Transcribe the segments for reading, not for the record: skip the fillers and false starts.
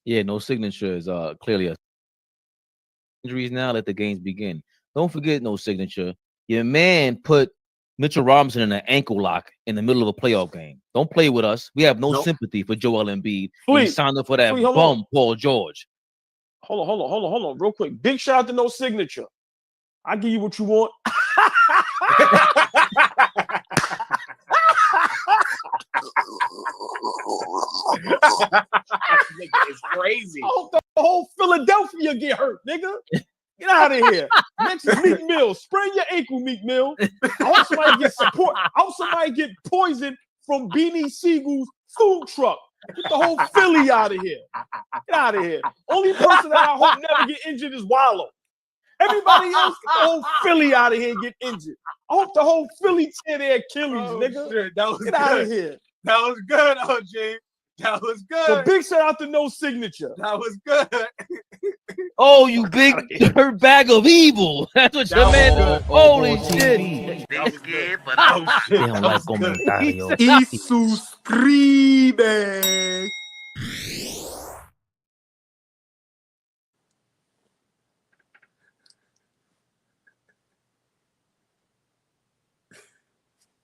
Yeah, no signature is clearly a injuries now. Let the games begin. Don't forget no signature. Your man put Mitchell Robinson in an ankle lock in the middle of a playoff game. Don't play with us. We have no sympathy for Joel Embiid. He signed up for that bum Paul George. Hold on, real quick. Big shout out to no signature. I give you what you want. Nigga is crazy. I hope the whole Philadelphia get hurt, nigga. Get out of here. Next is Meek Mill. Sprain your ankle, Meek Mill. I hope somebody get support. I hope somebody get poisoned from Beanie Siegel's food truck. Get the whole Philly out of here. Get out of here. Only person that I hope never get injured is Wallow. Everybody else, get the whole Philly out of here and get injured. I hope the whole Philly tear their Achilles, nigga. Shit, that was get good. Out of here. That was good, OG. That was good. So big shout out to no signature. That was good. Oh, you big dirt bag of evil. That's what your man. Holy shit. That was good. Oh, shit. They don't like comentario. Y suscribe.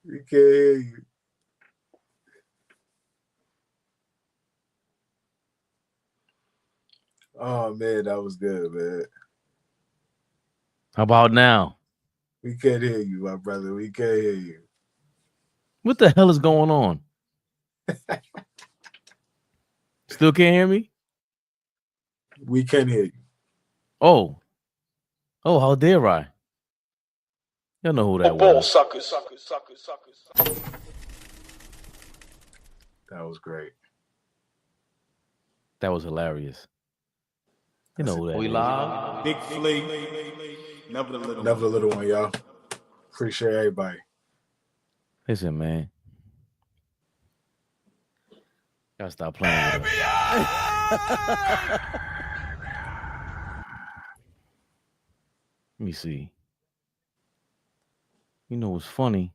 We can't hear you. Oh man, that was good, man. How about now? We can't hear you, my brother. We can't hear you. What the hell is going on? Still can't hear me? We can hear you. Oh, how dare I? Y'all know who that was. Suckers. That was great. That was hilarious. You know who that We is. live. Big Flea. Never the little one, y'all. Appreciate everybody. Listen, man. Gotta stop playing with us. Let me see. You know what's funny?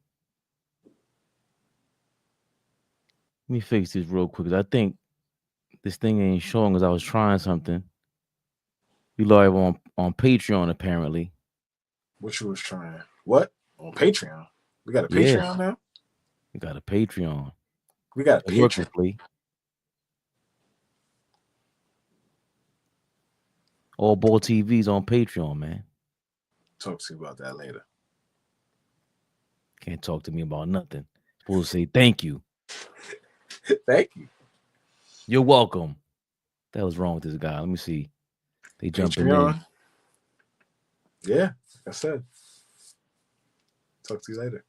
Let me fix this real quick, because I think this thing ain't showing because I was trying something. You live on Patreon, apparently. What you was trying? What? On Patreon? We got a Patreon now? We got a Patreon. We got a Patreon. AllBall TV's on Patreon, man. Talk to you about that later. Can't talk to me about nothing. Supposed to say thank you. Thank you. You're welcome. That was wrong with this guy. Let me see. They jumping in. Yeah, like I said. Talk to you later.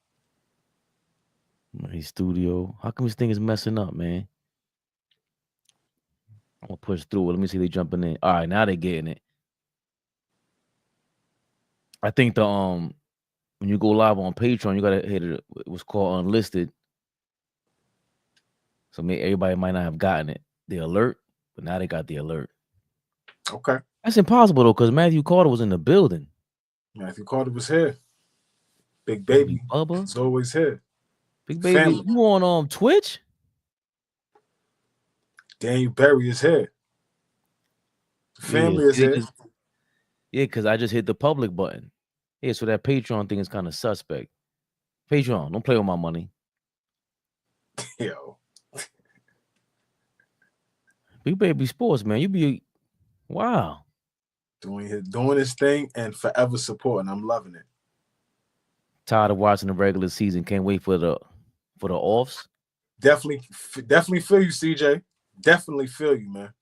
My studio. How come this thing is messing up, man? I'm gonna push through it. Let me see. They jumping in. All right, now they're getting it. I think the when you go live on Patreon, you gotta hit it. It was called unlisted. So everybody might not have gotten it. The alert, but now they got the alert. Okay. That's impossible though, because Matthew Carter was in the building. Matthew Carter was here. Big baby. Bubba. He's always here. Big baby. Family. You on Twitch? Daniel Berry is here. Family is here. Yeah, because I just hit the public button. Yeah, so that Patreon thing is kind of suspect. Patreon, don't play with my money. Yo. Big baby sports, man. You be wow. Doing his thing and forever supporting. I'm loving it. Tired of watching the regular season. Can't wait for the offs. Definitely feel you, CJ. Definitely feel you, man.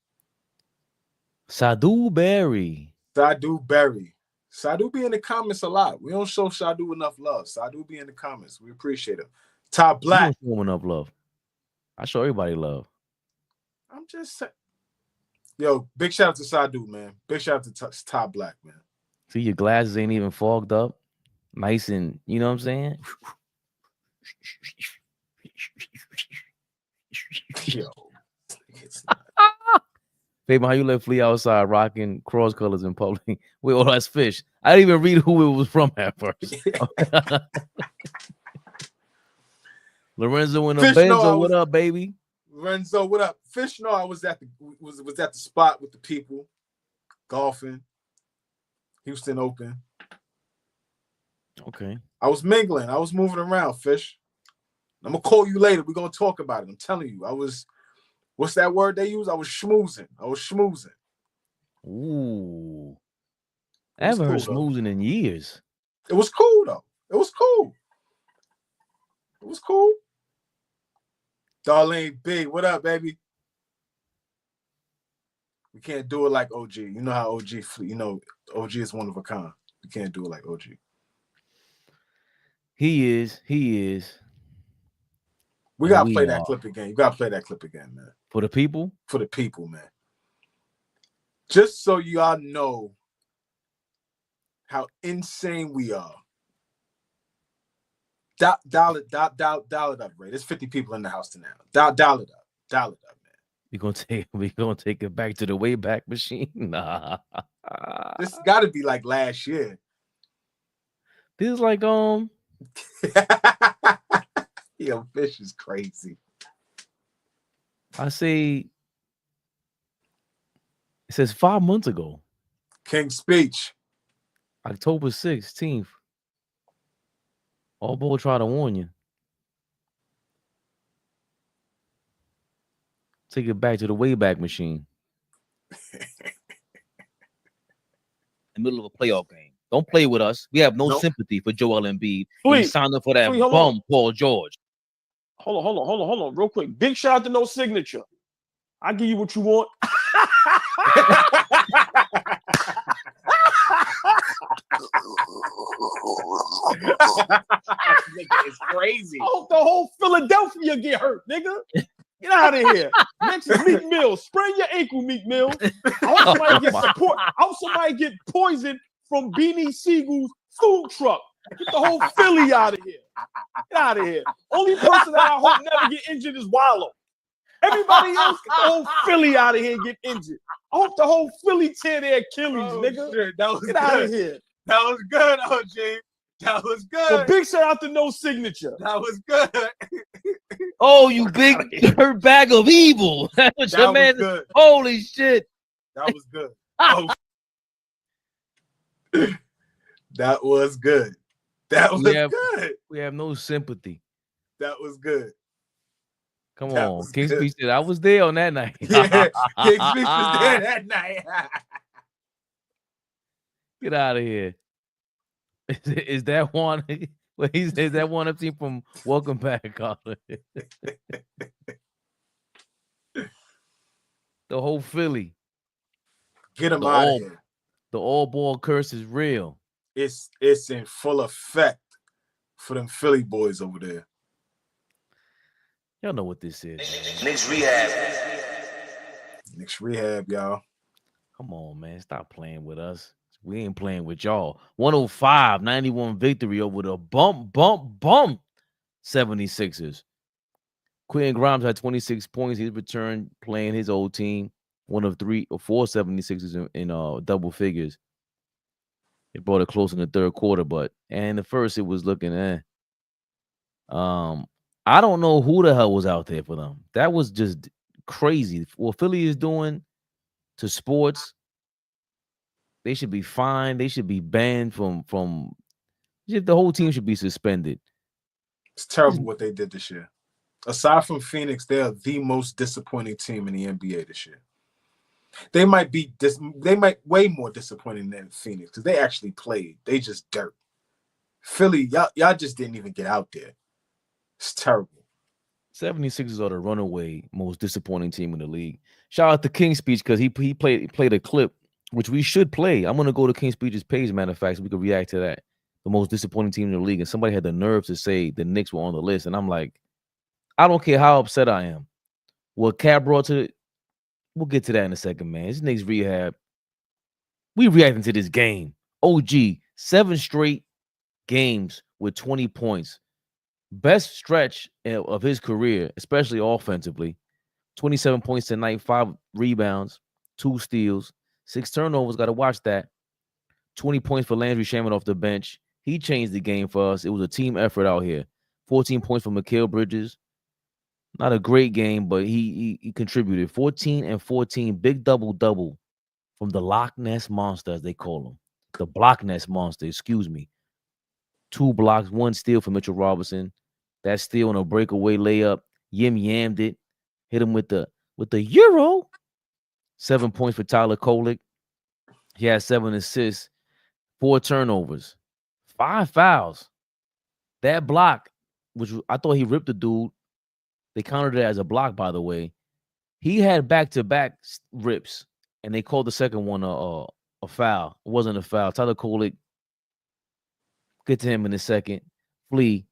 Sadu Berry. Sadu be in the comments a lot. We don't show Sadu enough love. Sadu be in the comments. We appreciate him. Top Black. You don't show enough love. I show everybody love. I'm just saying. Yo, big shout out to Sadu, man. Big shout out to Top Black, man. See, your glasses ain't even fogged up. Nice and, you know what I'm saying? Yo. Fabian, how you let Flea outside rocking cross colors in public? Wait, oh, that's fish. I didn't even read who it was from at first. Lorenzo in the Benzo, what up, baby? Renzo, what up? Fish, no, I was at the spot with the people, golfing, Houston Open. Okay. I was mingling. I was moving around, Fish. I'm gonna call you later. We're gonna talk about it. I'm telling you. I was, what's that word they use? I was schmoozing. Ooh. I haven't heard schmoozing in years. It was cool though. It was cool. Darlene B, what up, baby? We can't do it like OG. You know how OG, OG is one of a kind. We can't do it like OG. He is. We gotta play that clip again. You gotta play that clip again, man. For the people? For the people, man. Just so y'all know how insane we are. Dial it up, Ray. There's 50 people in the house tonight. Dial it up, man. We gonna take it back to the Wayback Machine. Nah. This got to be like last year. This is like Yo, Fish is crazy. I say it says 5 months ago. King's Speech. October 16th. AllBall tried to warn you. Take it back to the Wayback Machine. In the middle of a playoff game. Don't play with us. We have no sympathy for Joel Embiid. We signed up for that bum, Paul George. Hold on, real quick. Big shout out to No Signature. I'll give you what you want. It's crazy. I hope the whole Philadelphia get hurt, nigga. Get out of here. Next is Meek Mill. Sprain your ankle, Meek Mill. I hope somebody get support. I hope somebody get poisoned from Beanie Siegel's food truck. Get the whole Philly out of here. Get out of here. Only person that I hope never get injured is Wallow. Everybody else, get the whole Philly out of here and get injured. I hope the whole Philly tear their Achilles, nigga. Shit, that was get good. Out of here. That was good, OG. That was good. So big shout out to No Signature. That was good. Oh, you big hurt bag of evil. That was your man. Good. Holy shit. That was good. Oh. That was good. That was good. We have no sympathy. That was good. Come on. King's Speech said I was there on that night. Yeah, King's Speech was there that night. Get out of here. Is that one? Well, is that one I've seen from Welcome Back, Carter? The whole Philly. Get him out of here. The AllBall curse is real. It's in full effect for them Philly boys over there. Y'all know what this is. Knicks Rehab. Knicks Rehab, y'all. Come on, man. Stop playing with us. We ain't playing with y'all. 105-91 victory over the bump 76ers. Quentin Grimes had 26 points. He's returned playing his old team. One of 3 or 4 76ers in double figures. It brought it close in the third quarter, but in the first it was looking I don't know who the hell was out there for them. That was just crazy. What Philly is doing to sports, they should be fined. They should be banned from the whole team should be suspended. It's terrible what they did this year. Aside from Phoenix, they are the most disappointing team in the NBA this year. They might way more disappointing than Phoenix because they actually played. They just dirt. Philly, y'all just didn't even get out there. It's terrible. 76ers are the runaway most disappointing team in the league. Shout out to King's Speech because he played a clip, which we should play. I'm going to go to King's Speech's page, matter of fact, so we can react to that. The most disappointing team in the league. And somebody had the nerve to say the Knicks were on the list. And I'm like, I don't care how upset I am. What Cat brought to it, we'll get to that in a second, man. This Knicks Rehab. We reacting to this game. OG, 7 straight games with 20 points. Best stretch of his career, especially offensively. 27 points tonight, 5 rebounds, 2 steals, 6 turnovers. Got to watch that. 20 points for Landry Shamet off the bench. He changed the game for us. It was a team effort out here. 14 points for Mikal Bridges. Not a great game, but he contributed 14 and 14, big double from the Loch Ness Monster, as they call him. The Block Ness Monster, excuse me. 2 blocks, 1 steal for Mitchell Robinson. That steal on a breakaway layup. Yammed it. Hit him with the Euro. 7 points for Tyler Kolek. He had 7 assists, 4 turnovers, 5 fouls. That block, which I thought he ripped the dude. They counted it as a block, by the way. He had back-to-back rips, and they called the second one a foul. It wasn't a foul. Tyler Kolek, get to him in a second. Flea,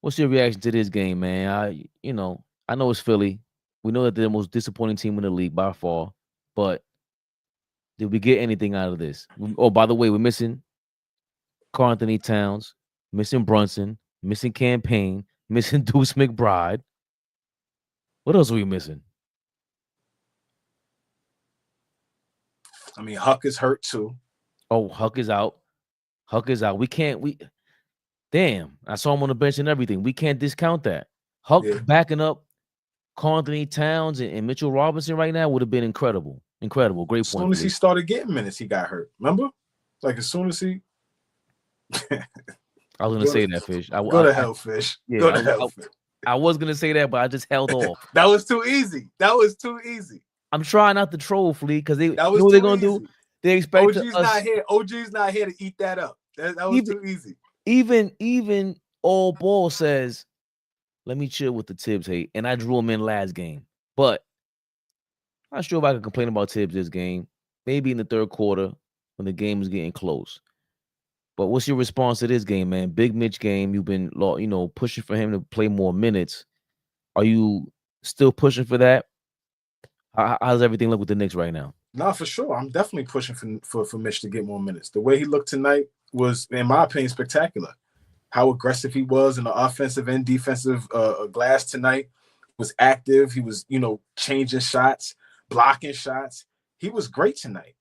what's your reaction to this game, man? I know it's Philly. We know that they're the most disappointing team in the league by far, but did we get anything out of this? Oh, by the way, we're missing Karl Anthony Towns, missing Brunson, missing Campaign, missing Deuce McBride. What else are we missing? I mean, Huck is hurt too. Oh, Huck is out. Damn, I saw him on the bench and everything. We can't discount that. Huck backing up Karl Anthony Towns and Mitchell Robinson right now would have been incredible. Incredible. Great point. As soon as he started getting minutes, he got hurt. Remember? Like as soon as he I was gonna say that, Fish. Go to hell, Fish. Yeah, go to hell, Fish. I was gonna say that, but I just held off. That was too easy. I'm trying not to troll, Flea, because they know what they're gonna do. They expect OG's not here. OG's not here to eat that up. That was too easy. Even AllBall says, let me chill with the Tibbs hate, and I drew him in last game. But I'm not sure if I can complain about Tibbs this game. Maybe in the third quarter when the game is getting close. But what's your response to this game, man? Big Mitch game. You've been, pushing for him to play more minutes. Are you still pushing for that? How does everything look with the Knicks right now? No, for sure. I'm definitely pushing for Mitch to get more minutes. The way he looked tonight was, in my opinion, spectacular. How aggressive he was in the offensive and defensive glass tonight. Was active. He was, changing shots, blocking shots. He was great tonight.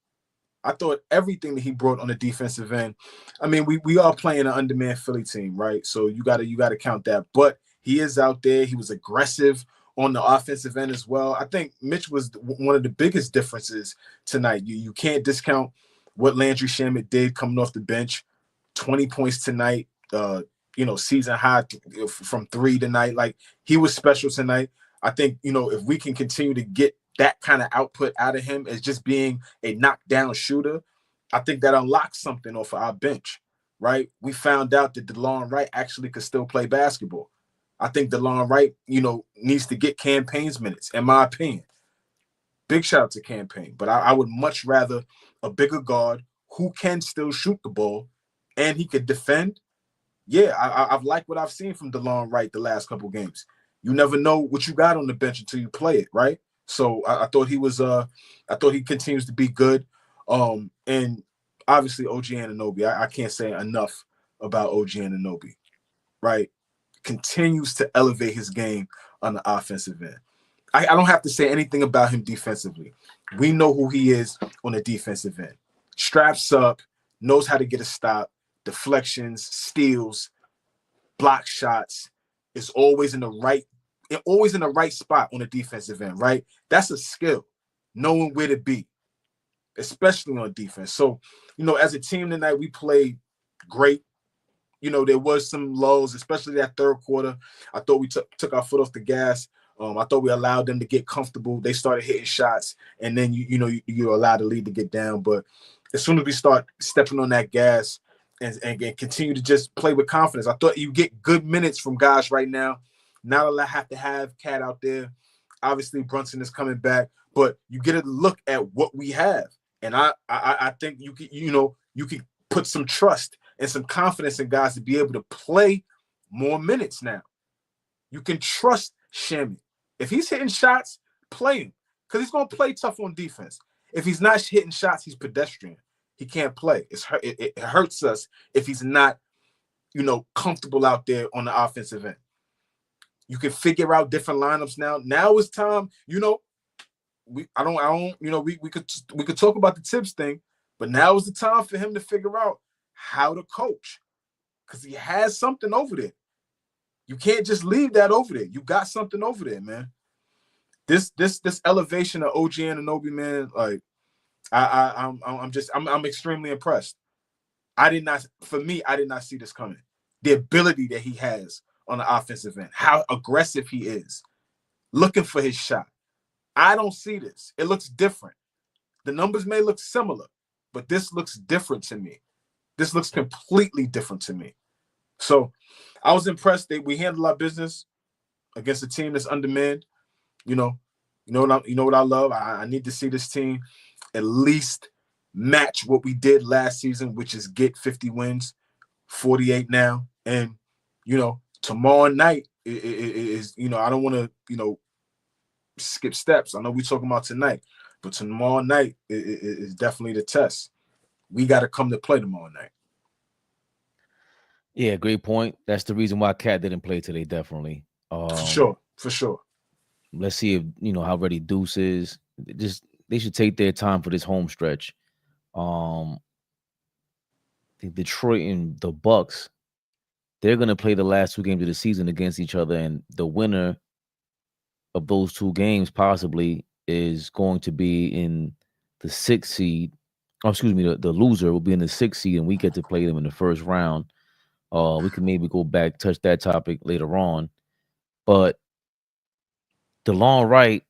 I thought everything that he brought on the defensive end. I mean, we are playing an undermanned Philly team, right? So you gotta count that. But he is out there. He was aggressive on the offensive end as well. I think Mitch was one of the biggest differences tonight. You can't discount what Landry Shamet did coming off the bench. 20 points tonight. Season high from 3 tonight. Like, he was special tonight. I think, if we can continue to get that kind of output out of him as just being a knockdown shooter, I think that unlocks something off of our bench, right? We found out that DeLon Wright actually could still play basketball. I think DeLon Wright, needs to get Campaign's minutes, in my opinion. Big shout out to Campaign, but I would much rather a bigger guard who can still shoot the ball and he could defend. Yeah, I've liked what I've seen from DeLon Wright the last couple games. You never know what you got on the bench until you play it, right? So I thought he was I thought he continues to be good. And obviously OG Anunoby, I can't say enough about OG Anunoby, right? Continues to elevate his game on the offensive end. I don't have to say anything about him defensively. We know who he is on the defensive end. Straps up, knows how to get a stop, deflections, steals, block shots, is always in the right spot on the defensive end, right? That's a skill, knowing where to be, especially on defense. So, as a team tonight, we played great. There was some lows, especially that third quarter. I thought we took our foot off the gas. I thought we allowed them to get comfortable. They started hitting shots, and then you allow the lead to get down. But as soon as we start stepping on that gas and continue to just play with confidence, I thought you get good minutes from guys right now. Not a lot have to have Cat out there. Obviously, Brunson is coming back, but you get a look at what we have, and I think you can put some trust and some confidence in guys to be able to play more minutes now. You can trust Shammy. If he's hitting shots, play him, because he's going to play tough on defense. If he's not hitting shots, he's pedestrian. He can't play. It hurts us if he's not, comfortable out there on the offensive end. You can figure out different lineups now. Now it's time, we could talk about the Tibbs thing, but now is the time for him to figure out how to coach, because he has something over there. You can't just leave that over there. You got something over there, man. This elevation of OG Anunoby, man, like I'm extremely impressed. I did not see this coming. The ability that he has on the offensive end, how aggressive he is, looking for his shot. I don't see this. It looks different. The numbers may look similar, but this looks different to me. This looks completely different to me. So I was impressed that we handled our business against a team that's undermanned. You know what I love? I need to see this team at least match what we did last season, which is get 50 wins, 48 now. And, tomorrow night is I don't want to, skip steps. I know we're talking about tonight, but tomorrow night is definitely the test. We got to come to play tomorrow night. Yeah, great point. That's the reason why Cat didn't play today, definitely. For sure. Let's see if how ready Deuce is. They should take their time for this home stretch. I think Detroit and the Bucks, they're gonna play the last 2 games of the season against each other, and the winner of those 2 games possibly is going to be in the 6th seed. Oh, excuse me, the loser will be in the 6th seed, and we get to play them in the first round. We can maybe go back, touch that topic later on. But DeLon Wright,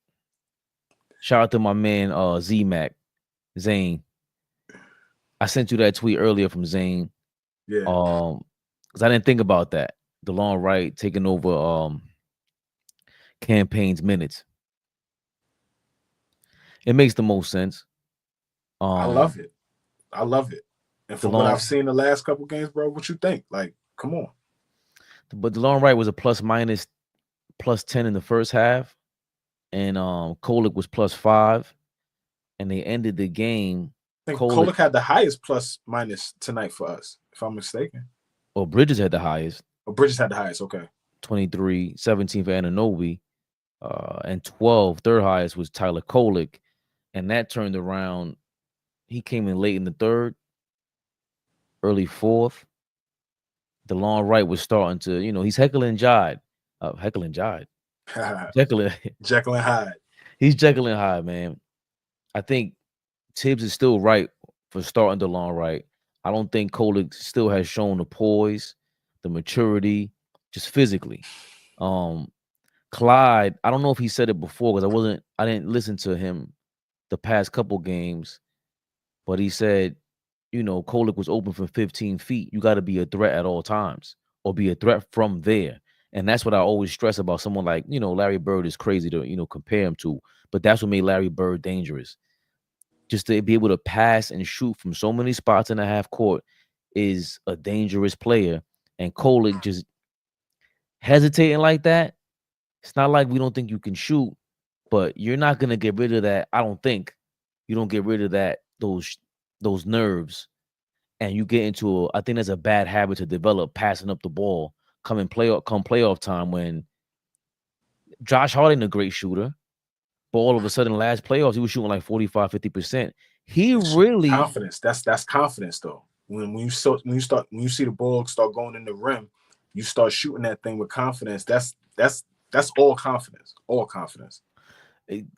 shout out to my man Z-Mac, Zane. I sent you that tweet earlier from Zane. Yeah. Because I didn't think about that. DeLon Wright taking over Campaign's minutes. It makes the most sense. I love it. And from what I've seen the last couple games, bro, what you think? Like, come on. But DeLon Wright was a +10 in the first half, and Kolek was +5, and they ended the game. I think Kolek had the highest ± tonight for us, if I'm mistaken. Oh, Bridges had the highest. Oh, Bridges had the highest. Okay. 23, 17 for Anunoby, and 12. Third highest was Tyler Kolek, and that turned around. He came in late in the third, early fourth. DeLon Wright was starting to, he's heckling Hyde. Jekyll and Hyde. He's Jekyll and Hyde, man. I think Tibbs is still right for starting DeLon Wright. I don't think Kolek still has shown the poise, the maturity, just physically. Clyde, I don't know if he said it before because I didn't listen to him the past couple games, but he said, Kolek was open from 15 feet. You got to be a threat at all times or be a threat from there. And that's what I always stress about someone like, Larry Bird is crazy to, compare him to. But that's what made Larry Bird dangerous. Just to be able to pass and shoot from so many spots in the half court is a dangerous player. And Kolek just hesitating like that. It's not like we don't think you can shoot, but you're not going to get rid of that. I don't think you don't get rid of that, those nerves, and you get into I think that's a bad habit to develop, passing up the ball come playoff time when Josh Hart ain't a great shooter, but all of a sudden last playoffs he was shooting like 45-50%. He really confidence. That's confidence though. When you see the ball start going in the rim, you start shooting that thing with confidence. That's all confidence. All confidence.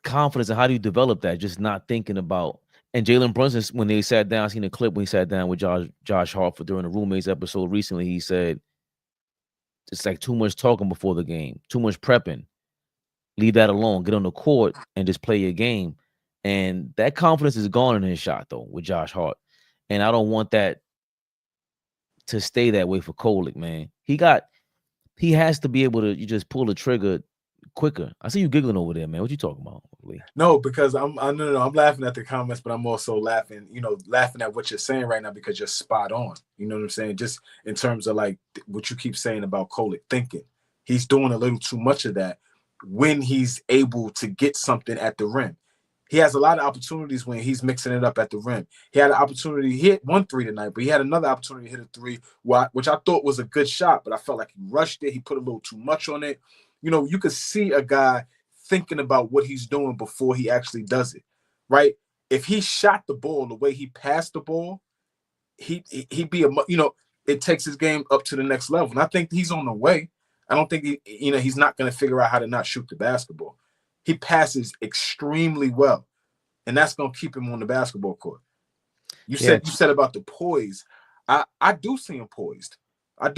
Confidence, and how do you develop that? Just not thinking about. And Jalen Brunson, when they sat down, I seen a clip when he sat down with Josh Hart during the Roommates episode recently. He said, it's like too much talking before the game, too much prepping. Leave that alone. Get on the court and just play your game. And that confidence is gone in his shot, though, with Josh Hart. And I don't want that to stay that way for Kolek, man. He has to be able to just pull the trigger quicker. I see you giggling over there, man. What you talking about, Lee? No, because I'm laughing at the comments, but I'm also laughing at what you're saying right now because you're spot on. You know what I'm saying? Just in terms of like what you keep saying about Kolek thinking. He's doing a little too much of that when he's able to get something at the rim. He has a lot of opportunities when he's mixing it up at the rim. He had an opportunity to hit 1 3 tonight, but he had another opportunity to hit a 3, which I thought was a good shot, but I felt like he rushed it. He put a little too much on it. You could see a guy thinking about what he's doing before he actually does it, right? If he shot the ball the way he passed the ball, he'd be it takes his game up to the next level. And I think he's on the way. I don't think he's not going to figure out how to not shoot the basketball. He passes extremely well, and that's going to keep him on the basketball court. You said about the poise. I do see him poised. I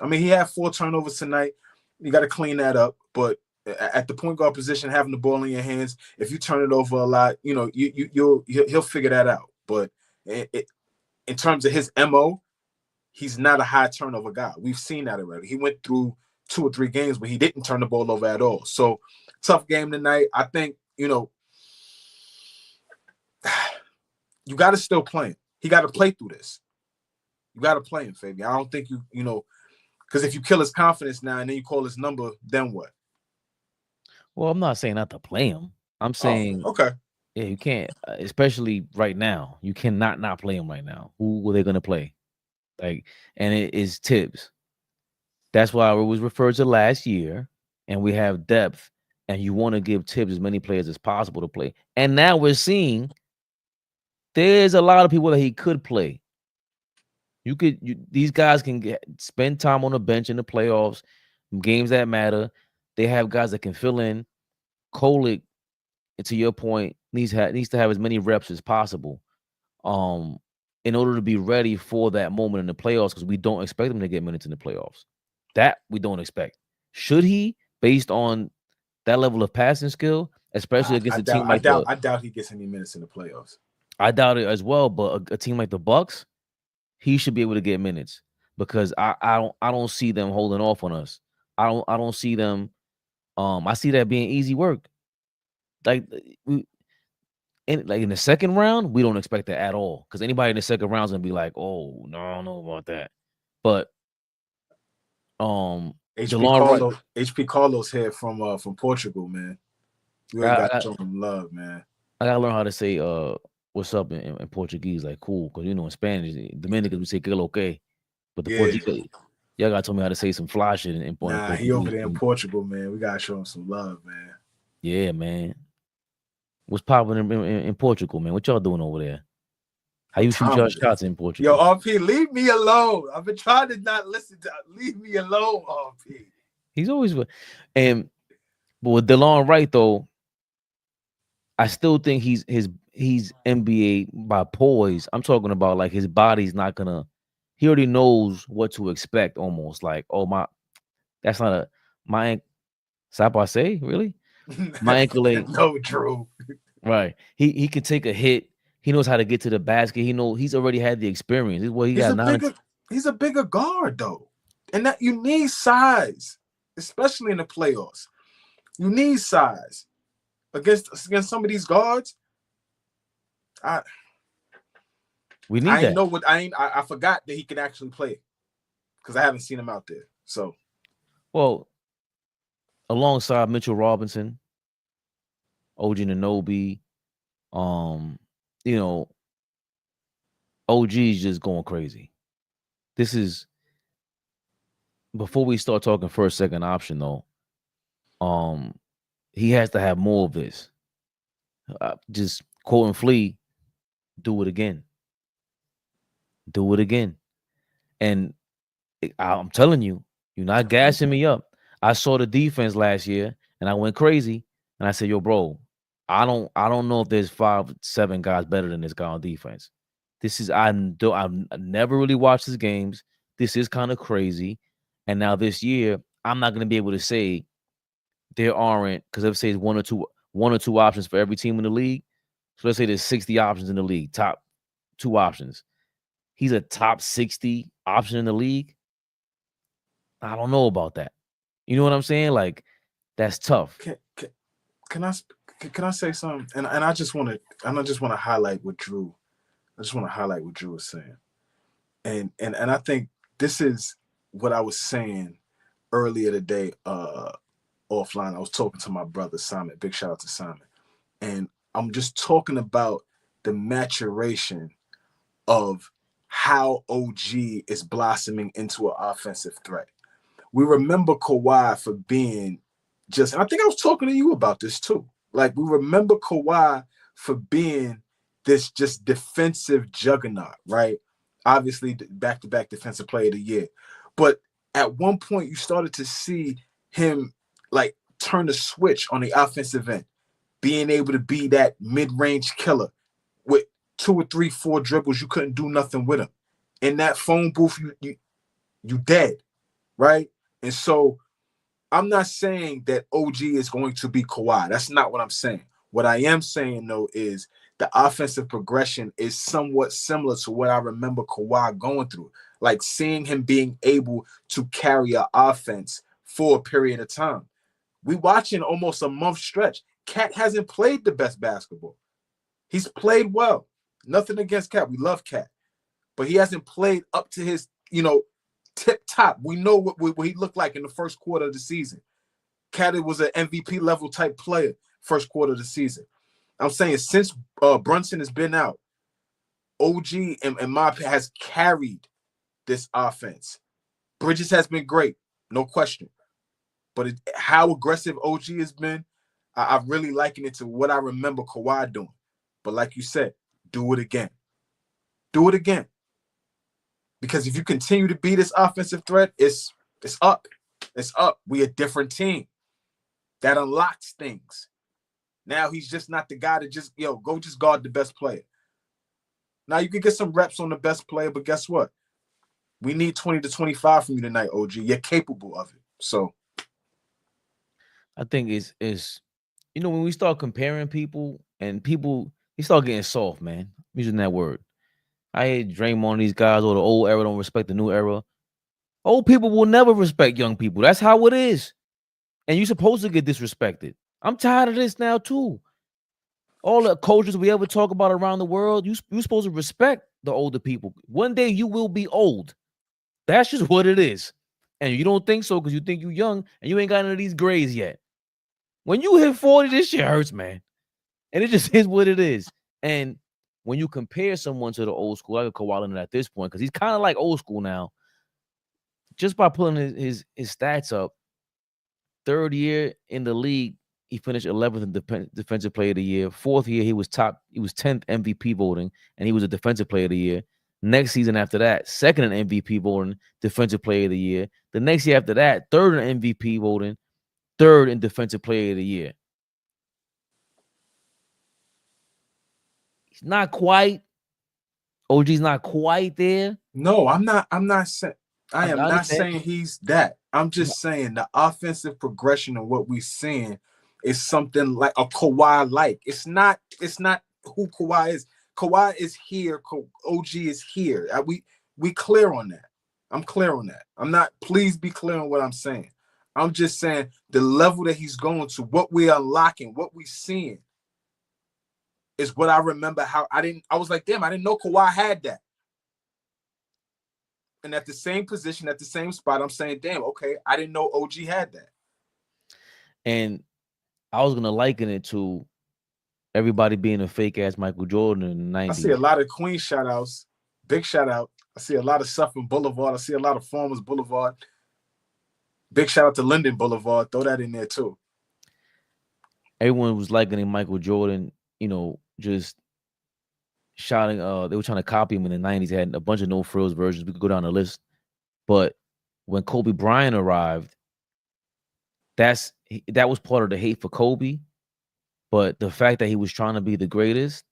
mean, he had 4 turnovers tonight. You got to clean that up. But at the point guard position, having the ball in your hands, if you turn it over a lot, he'll figure that out. But in terms of his MO, he's not a high turnover guy. We've seen that already. He went through 2 or 3 games where he didn't turn the ball over at all. So tough game tonight. I think, you got to still play him. He got to play through this. You got to play him, Fabian. I don't think because if you kill his confidence now and then you call his number, then what? Well, I'm not saying not to play him. I'm saying, okay. Yeah, you can't, especially right now. You cannot not play him right now. Who are they going to play? And it is Tibbs. That's why it was referred to last year, and we have depth, and you want to give Tibbs as many players as possible to play. And now we're seeing there's a lot of people that he could play. These guys can spend time on the bench in the playoffs, games that matter. They have guys that can fill in. Kolick, to your point, needs to have as many reps as possible, in order to be ready for that moment in the playoffs, because we don't expect him to get minutes in the playoffs. That we don't expect. Should he, based on that level of passing skill, especially against a team like I doubt he gets any minutes in the playoffs. I doubt it as well, but a team like the Bucks, he should be able to get minutes, because I don't see them holding off on us. I don't see them. I see that being easy work. In the second round, we don't expect that at all, because anybody in the second round is gonna be like, "Oh no, I don't know about that." But HP Carlos here from Portugal, man. You really got to show him love, man. I gotta learn how to say what's up in Portuguese, like cool, because in Spanish, Dominicans we say que lo que, but the Portuguese, y'all gotta tell me how to say some fly shit in Portuguese. Nah, he over there in Portugal, man. We gotta show him some love, man. Yeah, man. What's popping in Portugal, man? What y'all doing over there? How you shoot your shots in Portugal? Yo, RP, leave me alone. I've been trying to not listen to. Leave me alone, RP. He's always but with DeLon Wright though, I still think he's NBA by poise. I'm talking about like his body's not gonna. He already knows what to expect. Almost like, oh that's not my Sapase, really? My ankle ain't. No, Drew. Right. He can take a hit. He knows how to get to the basket. He's already had the experience. This is what he's a bigger guard though, and that you need size, especially in the playoffs. You need size against some of these guards. I forgot that he can actually play, because I haven't seen him out there. So, well, alongside Mitchell Robinson, OG Anunoby, OG is just going crazy. This is before we start talking first, second option though. He has to have more of this. Just quoting Flea, do it again. Do it again. And I'm telling you, you're not gassing me up. I saw the defense last year and I went crazy and I said, yo, bro, I don't know if there's 5-7 guys better than this guy on defense. I've never really watched his games. This is kind of crazy. And now this year, I'm not going to be able to say there aren't, because let's say it's one or two options for every team in the league. So let's say there's 60 options in the league, top 2 options. He's a top 60 option in the league. I don't know about that. You know what I'm saying? Like, that's tough. Can I say something? And I just want to highlight what Drew. I just want to highlight what Drew was saying. And I think this is what I was saying earlier today, offline. I was talking to my brother Simon. Big shout out to Simon. And I'm just talking about the maturation of how OG is blossoming into an offensive threat. We remember Kawhi for being just, and I think I was talking to you about this too. Like, we remember Kawhi for being this just defensive juggernaut, right? Obviously, back-to-back defensive player of the year. But at one point you started to see him like turn the switch on the offensive end, being able to be that mid-range killer with 2 or 3, 4 dribbles. You couldn't do nothing with him. In that phone booth, you dead, right? And so I'm not saying that OG is going to be Kawhi. That's not what I'm saying. What I am saying, though, is the offensive progression is somewhat similar to what I remember Kawhi going through, like seeing him being able to carry an offense for a period of time. We watching almost a month stretch. Cat hasn't played the best basketball. He's played well. Nothing against Cat. We love Cat. But he hasn't played up to his, tip top. We know what he looked like in the first quarter of the season. Cat was an MVP level type player first quarter of the season. I'm saying since Brunson has been out, OG and Mop has carried this offense. Bridges has been great, no question. But how aggressive OG has been, I really liken it to what I remember Kawhi doing. But like you said, do it again. Do it again. Because if you continue to be this offensive threat, it's up. It's up. We a different team. That unlocks things. Now he's just not the guy to just, go just guard the best player. Now you can get some reps on the best player, but guess what? We need 20 to 25 from you tonight, OG. You're capable of it. So I think it's when we start comparing people and people, they start getting soft, man. I'm using that word. I hate Draymond, these guys, or the old era don't respect the new era. Old people will never respect young people. That's how it is. And you're supposed to get disrespected. I'm tired of this now, too. All the cultures we ever talk about around the world, you're supposed to respect the older people. One day you will be old. That's just what it is. And you don't think so because you think you're young and you ain't got none of these grays yet. When you hit 40, this shit hurts, man. And it just is what it is. And when you compare someone to the old school, like a Kawhi Leonard at this point, because he's kind of like old school now, just by pulling his stats up, third year in the league, he finished 11th in Defensive Player of the Year. Fourth year, he was 10th MVP voting, and he was a Defensive Player of the Year. Next season after that, second in MVP voting, Defensive Player of the Year. The next year after that, third in MVP voting, third in Defensive Player of the Year. He's not quite. OG's not quite there. No, I'm not saying I am not saying he's that. I'm just saying the offensive progression of what we're seeing is something like a Kawhi like. It's not who Kawhi is. Kawhi is here. OG is here. We clear on that. I'm clear on that. I'm not. Please be clear on what I'm saying. I'm just saying the level that he's going to, what we're unlocking, what we're seeing, is what I remember. How I was like, damn, I didn't know Kawhi had that. And at the same position, at the same spot, I'm saying, damn, okay, I didn't know OG had that. And I was gonna liken it to everybody being a fake ass Michael Jordan in the 90s. I see a lot of Queen shout outs. Big shout out. I see a lot of Suffern Boulevard. I see a lot of Farmers Boulevard. Big shout out to Linden Boulevard. Throw that in there too. Everyone was likening Michael Jordan, just shouting. They were trying to copy him in the 90s. They had a bunch of no frills versions. We could go down the list. But when Kobe Bryant arrived, that was part of the hate for Kobe. But the fact that he was trying to be the greatest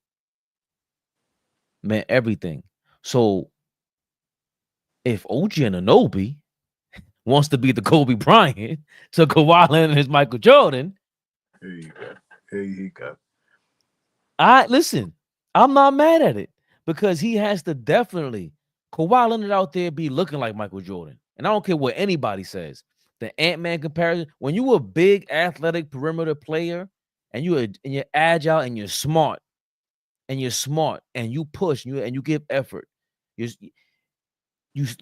meant everything. So if OG Anunoby wants to be the Kobe Bryant, so Kawhi Leonard is Michael Jordan. Here you go. Here you go. Listen, I'm not mad at it because he has to definitely Kawhi Leonard out there be looking like Michael Jordan. And I don't care what anybody says. The Ant-Man comparison, when you a big athletic perimeter player and you're agile and you're smart and you push and you give effort, you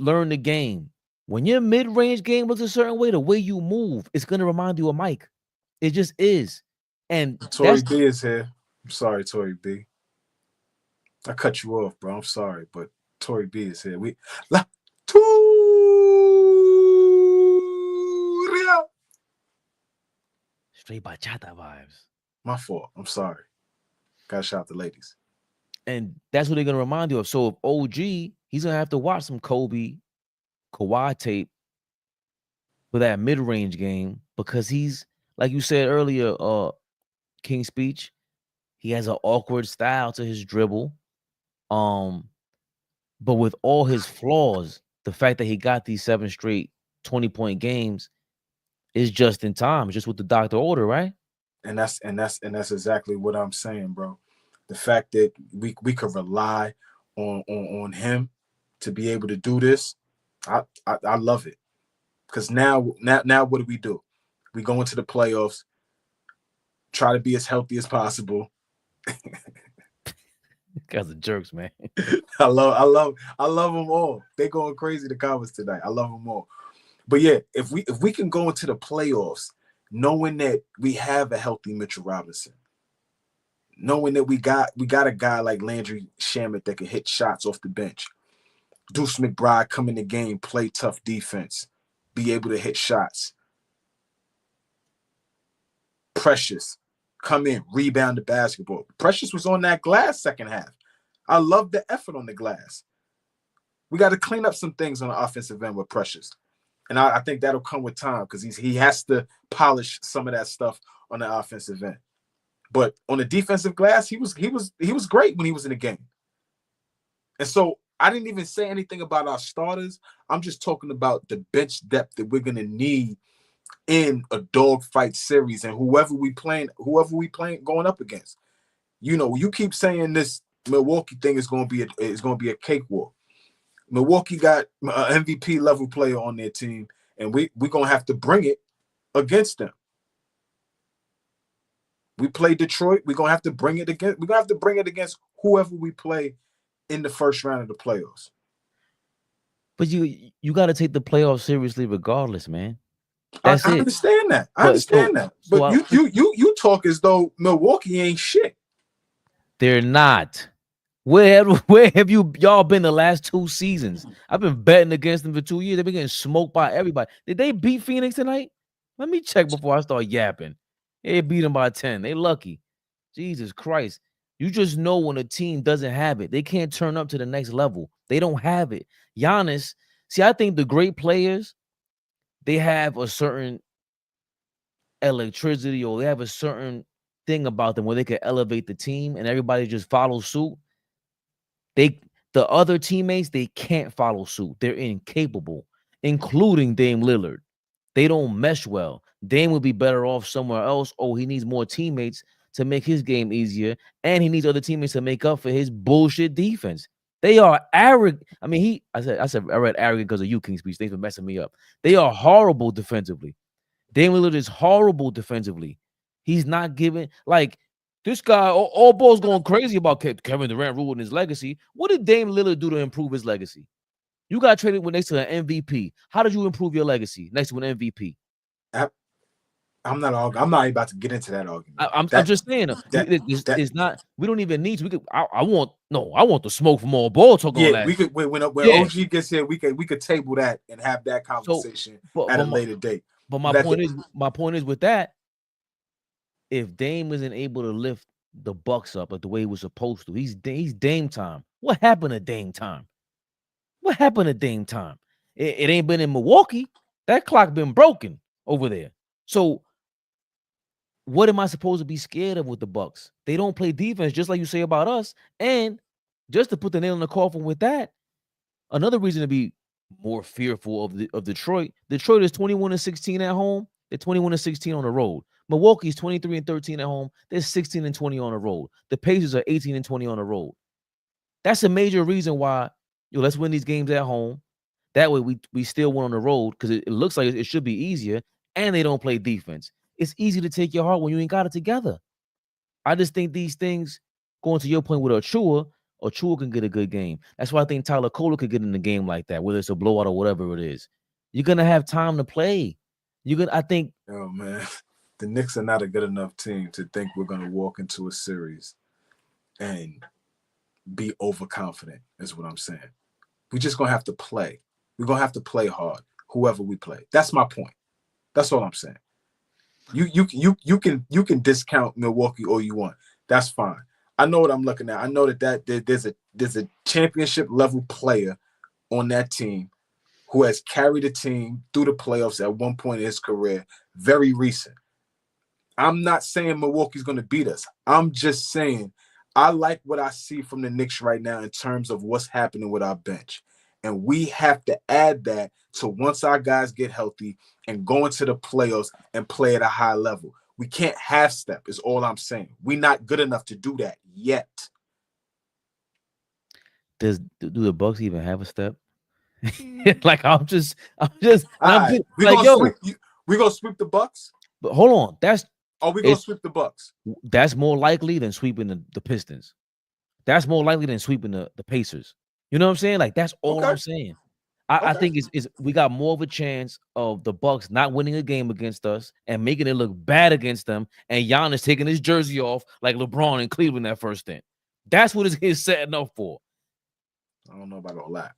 learn the game. When your mid-range game looks a certain way, the way you move, it's going to remind you of Mike. It just is. And Tory B is here. I'm sorry, Tory B. I cut you off, bro. I'm sorry, but Tory B is here. Straight bachata vibes. My fault. I'm sorry. Gotta shout out the ladies. And that's what they're gonna remind you of. So if OG, he's gonna have to watch some Kobe, Kawhi tape for that mid-range game because he's, like you said earlier, King Speech, he has an awkward style to his dribble. But with all his flaws, the fact that he got these 7 straight 20-point games is just in time. It's just what the doctor ordered, right? And that's exactly what I'm saying, bro. The fact that we could rely on him to be able to do this, I love it. Because now what do? We go into the playoffs, try to be as healthy as possible. Guys are jerks, man. I love them all. They going crazy, the comments tonight. I love them all. But yeah, if we can go into the playoffs knowing that we have a healthy Mitchell Robinson, knowing that we got a guy like Landry Shamet that can hit shots off the bench, Deuce McBride come in the game, play tough defense, be able to hit shots. Precious come in, rebound the basketball. Precious was on that glass second half. I love the effort on the glass. We got to clean up some things on the offensive end with Precious. And I think that'll come with time because he has to polish some of that stuff on the offensive end. But on the defensive glass, he was great when he was in the game. And so I didn't even say anything about our starters. I'm just talking about the bench depth that we're gonna need in a dogfight series and whoever we playing going up against. You know, you keep saying this Milwaukee thing is gonna be a cakewalk. Milwaukee got an MVP level player on their team, and we're gonna have to bring it against them. We play Detroit, we're gonna have to bring it against whoever we play in the first round of the playoffs. But you got to take the playoffs seriously regardless, man. I understand that. But you talk as though Milwaukee ain't shit. They're not. Where have y'all been the last 2 seasons? I've been betting against them for 2 years. They've been getting smoked by everybody. Did they beat Phoenix tonight? Let me check before I start yapping. They beat them by 10. They lucky. Jesus Christ. You just know when a team doesn't have it. They can't turn up to the next level. They don't have it. Giannis, see, I think the great players, they have a certain electricity or they have a certain thing about them where they can elevate the team and everybody just follows suit. The other teammates, they can't follow suit. They're incapable, including Dame Lillard. They don't mesh well. Dame would be better off somewhere else. Oh, he needs more teammates to make his game easier, and he needs other teammates to make up for his bullshit defense. They are arrogant. I mean, I read arrogant because of you, King Speech. Thanks for messing me up. They are horrible defensively. Dame Lillard is horrible defensively. He's not giving, like, this guy, all balls going crazy about Kevin Durant ruining his legacy. What did Dame Lillard do to improve his legacy? You got traded next to an MVP. How did you improve your legacy next to an MVP? I'm not about to get into that argument. I'm just saying, it's not. We don't even need to. We could. I want the smoke from all ball talk on that. We could when OG gets here, we could table that and have that conversation at a later date. But my point is with that, if Dame isn't able to lift the Bucks up like the way he was supposed to, he's Dame time. What happened to Dame time? What happened to Dame time? It ain't been in Milwaukee. That clock been broken over there. So what am I supposed to be scared of with the Bucks? They don't play defense, just like you say about us. And just to put the nail in the coffin with that, another reason to be more fearful of Detroit. Detroit is 21-16 at home. They're 21-16 on the road. Milwaukee's 23-13 at home. They're 16-20 on the road. The Pacers are 18-20 on the road. That's a major reason why, let's win these games at home. That way we still win on the road because it looks like it should be easier, and they don't play defense. It's easy to take your heart when you ain't got it together. I just think these things, going to your point with Achua can get a good game. That's why I think Tyler Kohler could get in the game like that, whether it's a blowout or whatever it is. You're going to have time to play. I think. Oh, man. The Knicks are not a good enough team to think we're going to walk into a series and be overconfident, is what I'm saying. We're just going to have to play. We're going to have to play hard, whoever we play. That's my point. That's all I'm saying. You can discount Milwaukee all you want. That's fine. I know what I'm looking at. I know that there's a championship level player on that team who has carried a team through the playoffs at one point in his career, very recent. I'm not saying Milwaukee's going to beat us. I'm just saying I like what I see from the Knicks right now in terms of what's happening with our bench. And we have to add that to once our guys get healthy and go into the playoffs and play at a high level. We can't half step is all I'm saying. We're not good enough to do that yet. Do the Bucks even have a step? Like I'm just, All right, we gonna sweep the Bucks. But hold on, we gonna sweep the Bucks? That's more likely than sweeping the Pistons. That's more likely than sweeping the Pacers. You know what I'm saying? Like that's all I'm saying. I think is we got more of a chance of the Bucks not winning a game against us and making it look bad against them, and Giannis taking his jersey off like LeBron in Cleveland that first stint. That's what it's setting up for. I don't know about all that,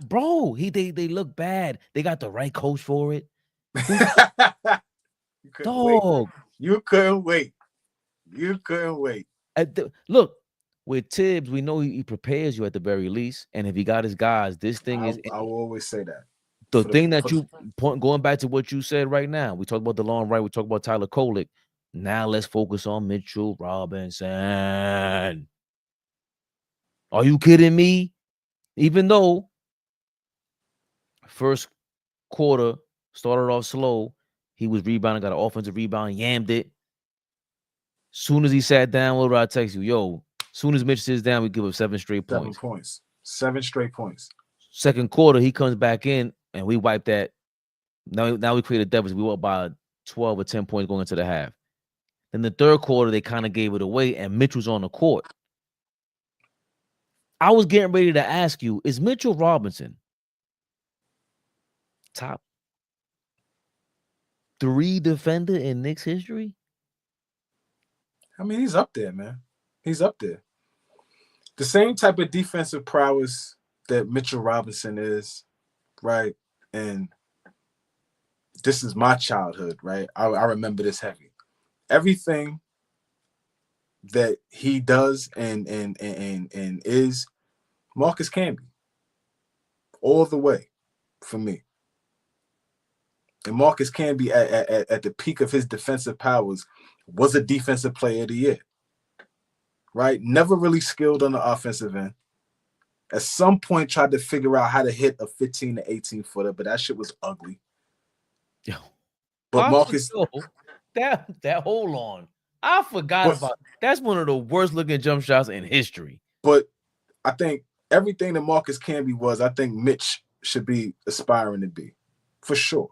bro. They look bad. They got the right coach for it. You couldn't wait. Look, with Tibbs, we know he prepares you at the very least, and if he got his guys, this thing is. I will always say that. The thing that you point, going back to what you said right now, we talked about DeLon Wright, we talked about Tyler Kolek. Now let's focus on Mitchell Robinson. Are you kidding me? Even though first quarter started off slow, he was rebounding, got an offensive rebound, yammed it. Soon as he sat down, what did I text you? Yo, soon as Mitch sits down, we give up 7 straight points. 7 straight points. Second quarter, he comes back in, and we wipe that. Now we create a deficit. We went by 12 or 10 points going into the half. In the third quarter, they kind of gave it away, and Mitch was on the court. I was getting ready to ask you, is Mitchell Robinson top 3 defender in Knicks history? I mean, he's up there, man. He's up there. The same type of defensive prowess that Mitchell Robinson is, right? And this is my childhood, right? I remember this heavy. Everything that he does and is Marcus Camby all the way for me. And Marcus Camby at the peak of his defensive powers was a defensive player of the year, right? Never really skilled on the offensive end. At some point tried to figure out how to hit a 15 to 18 footer, but that shit was ugly. Yo, but Marcus, that hold on. I forgot about that's one of the worst looking jump shots in history. But I think everything that Marcus Camby was, I think Mitch should be aspiring to be, for sure.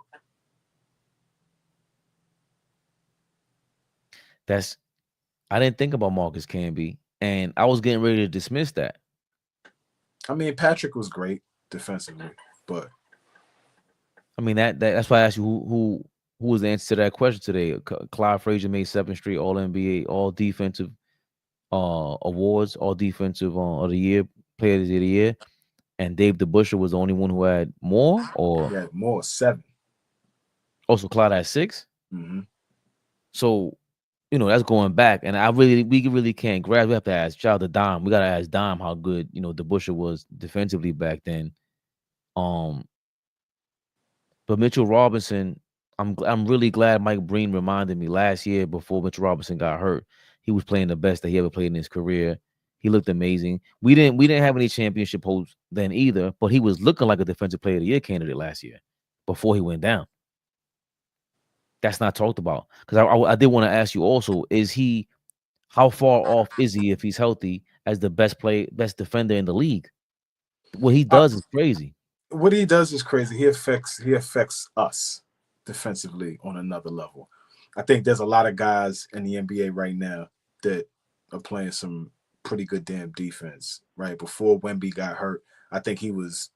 I didn't think about Marcus Camby, and I was getting ready to dismiss that. I mean, Patrick was great defensively, but I mean that's why I asked you who was the answer to that question today. Clyde Frazier made 7 straight All-NBA, all defensive awards, all defensive of the year, players of the year, and Dave DeBusschere was the only one who had more, or he had more, 7. Also, Clyde had 6. Mm-hmm. So, that's going back, and we really can't grasp. We have to ask shout out to Dom. We gotta ask Dom how good DeBusschere was defensively back then. But Mitchell Robinson, I'm really glad Mike Breen reminded me last year before Mitchell Robinson got hurt. He was playing the best that he ever played in his career. He looked amazing. We didn't have any championship hopes then either, but he was looking like a defensive player of the year candidate last year before he went down. That's not talked about, because I did want to ask you also, how far off is he if he's healthy as the best defender in the league? What he does is crazy. What he does is crazy. He affects us defensively on another level. I think there's a lot of guys in the NBA right now that are playing some pretty good damn defense, right? Before Wemby got hurt, I think he was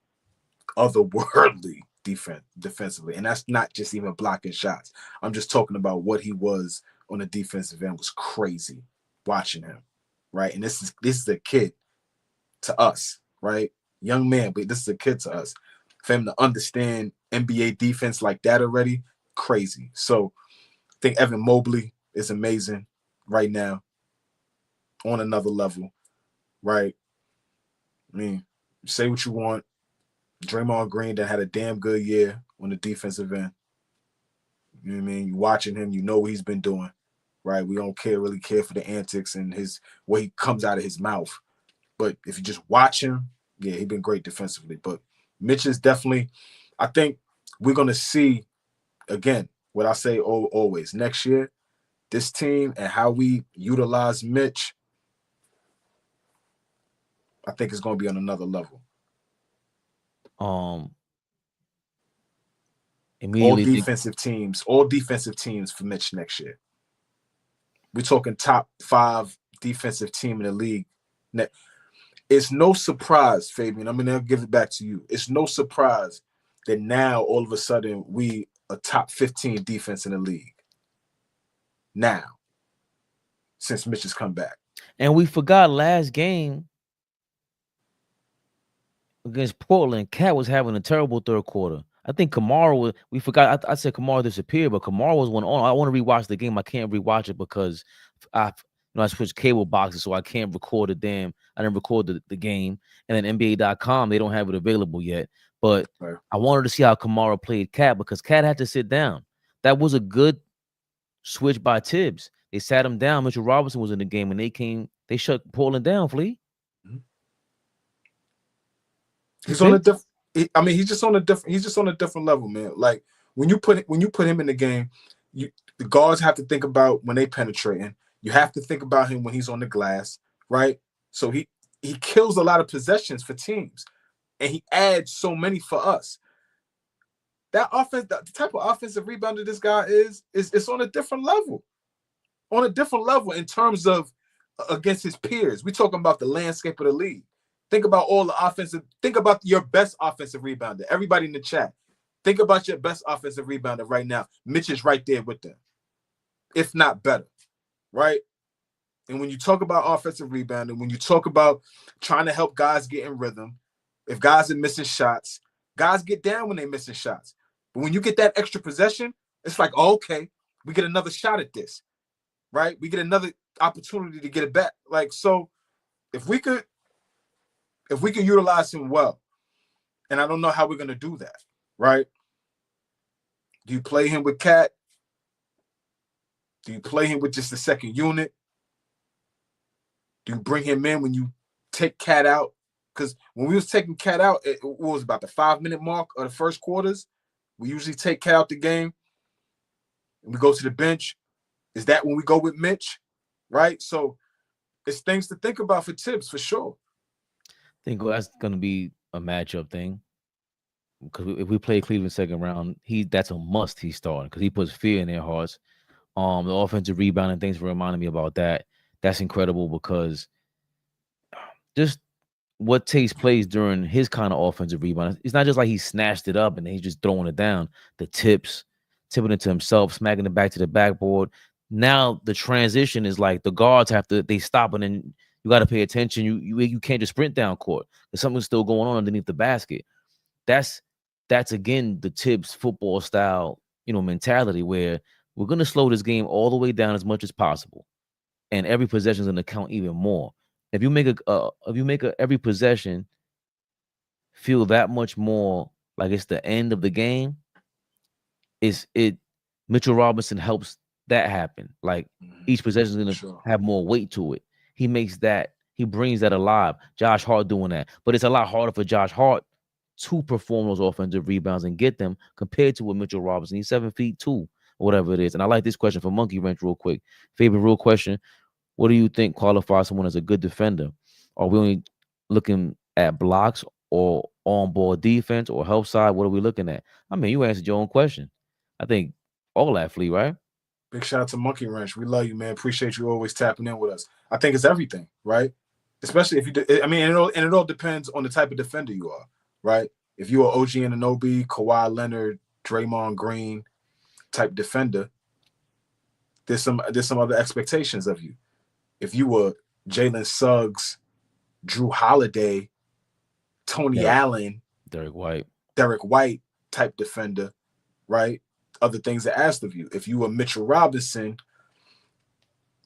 otherworldly defensively, and that's not just even blocking shots. I'm just talking about what he was on the defensive end was crazy watching him, right? And this is a kid to us, right? Young man, but this is a kid to us. For him to understand NBA defense like that already, crazy. So I think Evan Mobley is amazing right now on another level, right? I mean, say what you want. Draymond Green that had a damn good year on the defensive end. You know what I mean? You watching him, you know what he's been doing, right? We don't really care for the antics and what he comes out of his mouth. But if you just watch him, yeah, he's been great defensively. But Mitch is definitely, I think we're going to see, again, what I say always, next year, this team and how we utilize Mitch, I think it's going to be on another level. Immediately all defensive teams for Mitch next year. We're talking top 5 defensive team in the league. It's no surprise, Fabian. I'm gonna give it back to you. It's no surprise that now all of a sudden we a top 15 defense in the league. Now, since Mitch has come back. And we forgot last game against Portland, Cat was having a terrible third quarter. I think Kamara we forgot. I said Kamara disappeared, but Kamara was one on. I want to rewatch the game. I can't rewatch it because I switched cable boxes, so I can't record I didn't record the game. And then NBA.com, they don't have it available yet. But right. I wanted to see how Kamara played Cat because Cat had to sit down. That was a good switch by Tibbs. They sat him down. Mitchell Robinson was in the game, and they shut Portland down, Flea. He's on a different. He's just on a different level, man. Like when you put him in the game, the guards have to think about when they penetrating. You have to think about him when he's on the glass, right? So he kills a lot of possessions for teams, and he adds so many for us. That offense, the type of offensive rebounder this guy is on a different level. On a different level in terms of against his peers. We're talking about the landscape of the league. Think about think about your best offensive rebounder. Everybody in the chat, think about your best offensive rebounder right now. Mitch is right there with them, if not better, right? And when you talk about offensive rebounding, when you talk about trying to help guys get in rhythm, if guys are missing shots, guys get down when they're missing shots. But when you get that extra possession, it's like, oh, okay, we get another shot at this, right? We get another opportunity to get it back. Like, so if we could utilize him well, and I don't know how we're going to do that, right? Do you play him with Cat? Do you play him with just the second unit? Do you bring him in when you take Cat out? Because when we was taking Cat out, it was about the 5-minute mark of the first quarters. We usually take Cat out the game, and we go to the bench. Is that when we go with Mitch, right? So it's things to think about for Tibbs, for sure. I think that's going to be a matchup thing because if we play Cleveland second round, that's a must. He's starting because he puts fear in their hearts. The offensive rebounding, thanks for reminding me about that. That's incredible because just what takes place during his kind of offensive rebound, it's not just like he snatched it up and he's just throwing it down. The tipping it to himself, smacking it back to the backboard. Now the transition is like the guards they stop and then you got to pay attention. You can't just sprint down court. There's something still going on underneath the basket. That's again the Tibbs football style, mentality where we're gonna slow this game all the way down as much as possible, and every possession is gonna count even more. If you make every possession feel that much more like it's the end of the game, Mitchell Robinson helps that happen. Like each possession is gonna have more weight to it. He brings that alive. Josh Hart doing that. But it's a lot harder for Josh Hart to perform those offensive rebounds and get them compared to with Mitchell Robinson. He's 7'2" or whatever it is. And I like this question from Monkey Wrench real quick. Favorite real question. What do you think qualifies someone as a good defender? Are we only looking at blocks or on-ball defense or help side? What are we looking at? I mean, you answered your own question. I think all that, Flea, right? Big shout out to Monkey Wrench. We love you, man. Appreciate you always tapping in with us. I think it's everything, right? Especially if you do. I mean, and it all depends on the type of defender you are, right? If you are OG Anunoby, Kawhi Leonard, Draymond Green type defender, there's some other expectations of you. If you were Jalen Suggs, Drew Holiday, Tony Allen, Derek White type defender, right? Other things are asked of you. If you were Mitchell Robinson,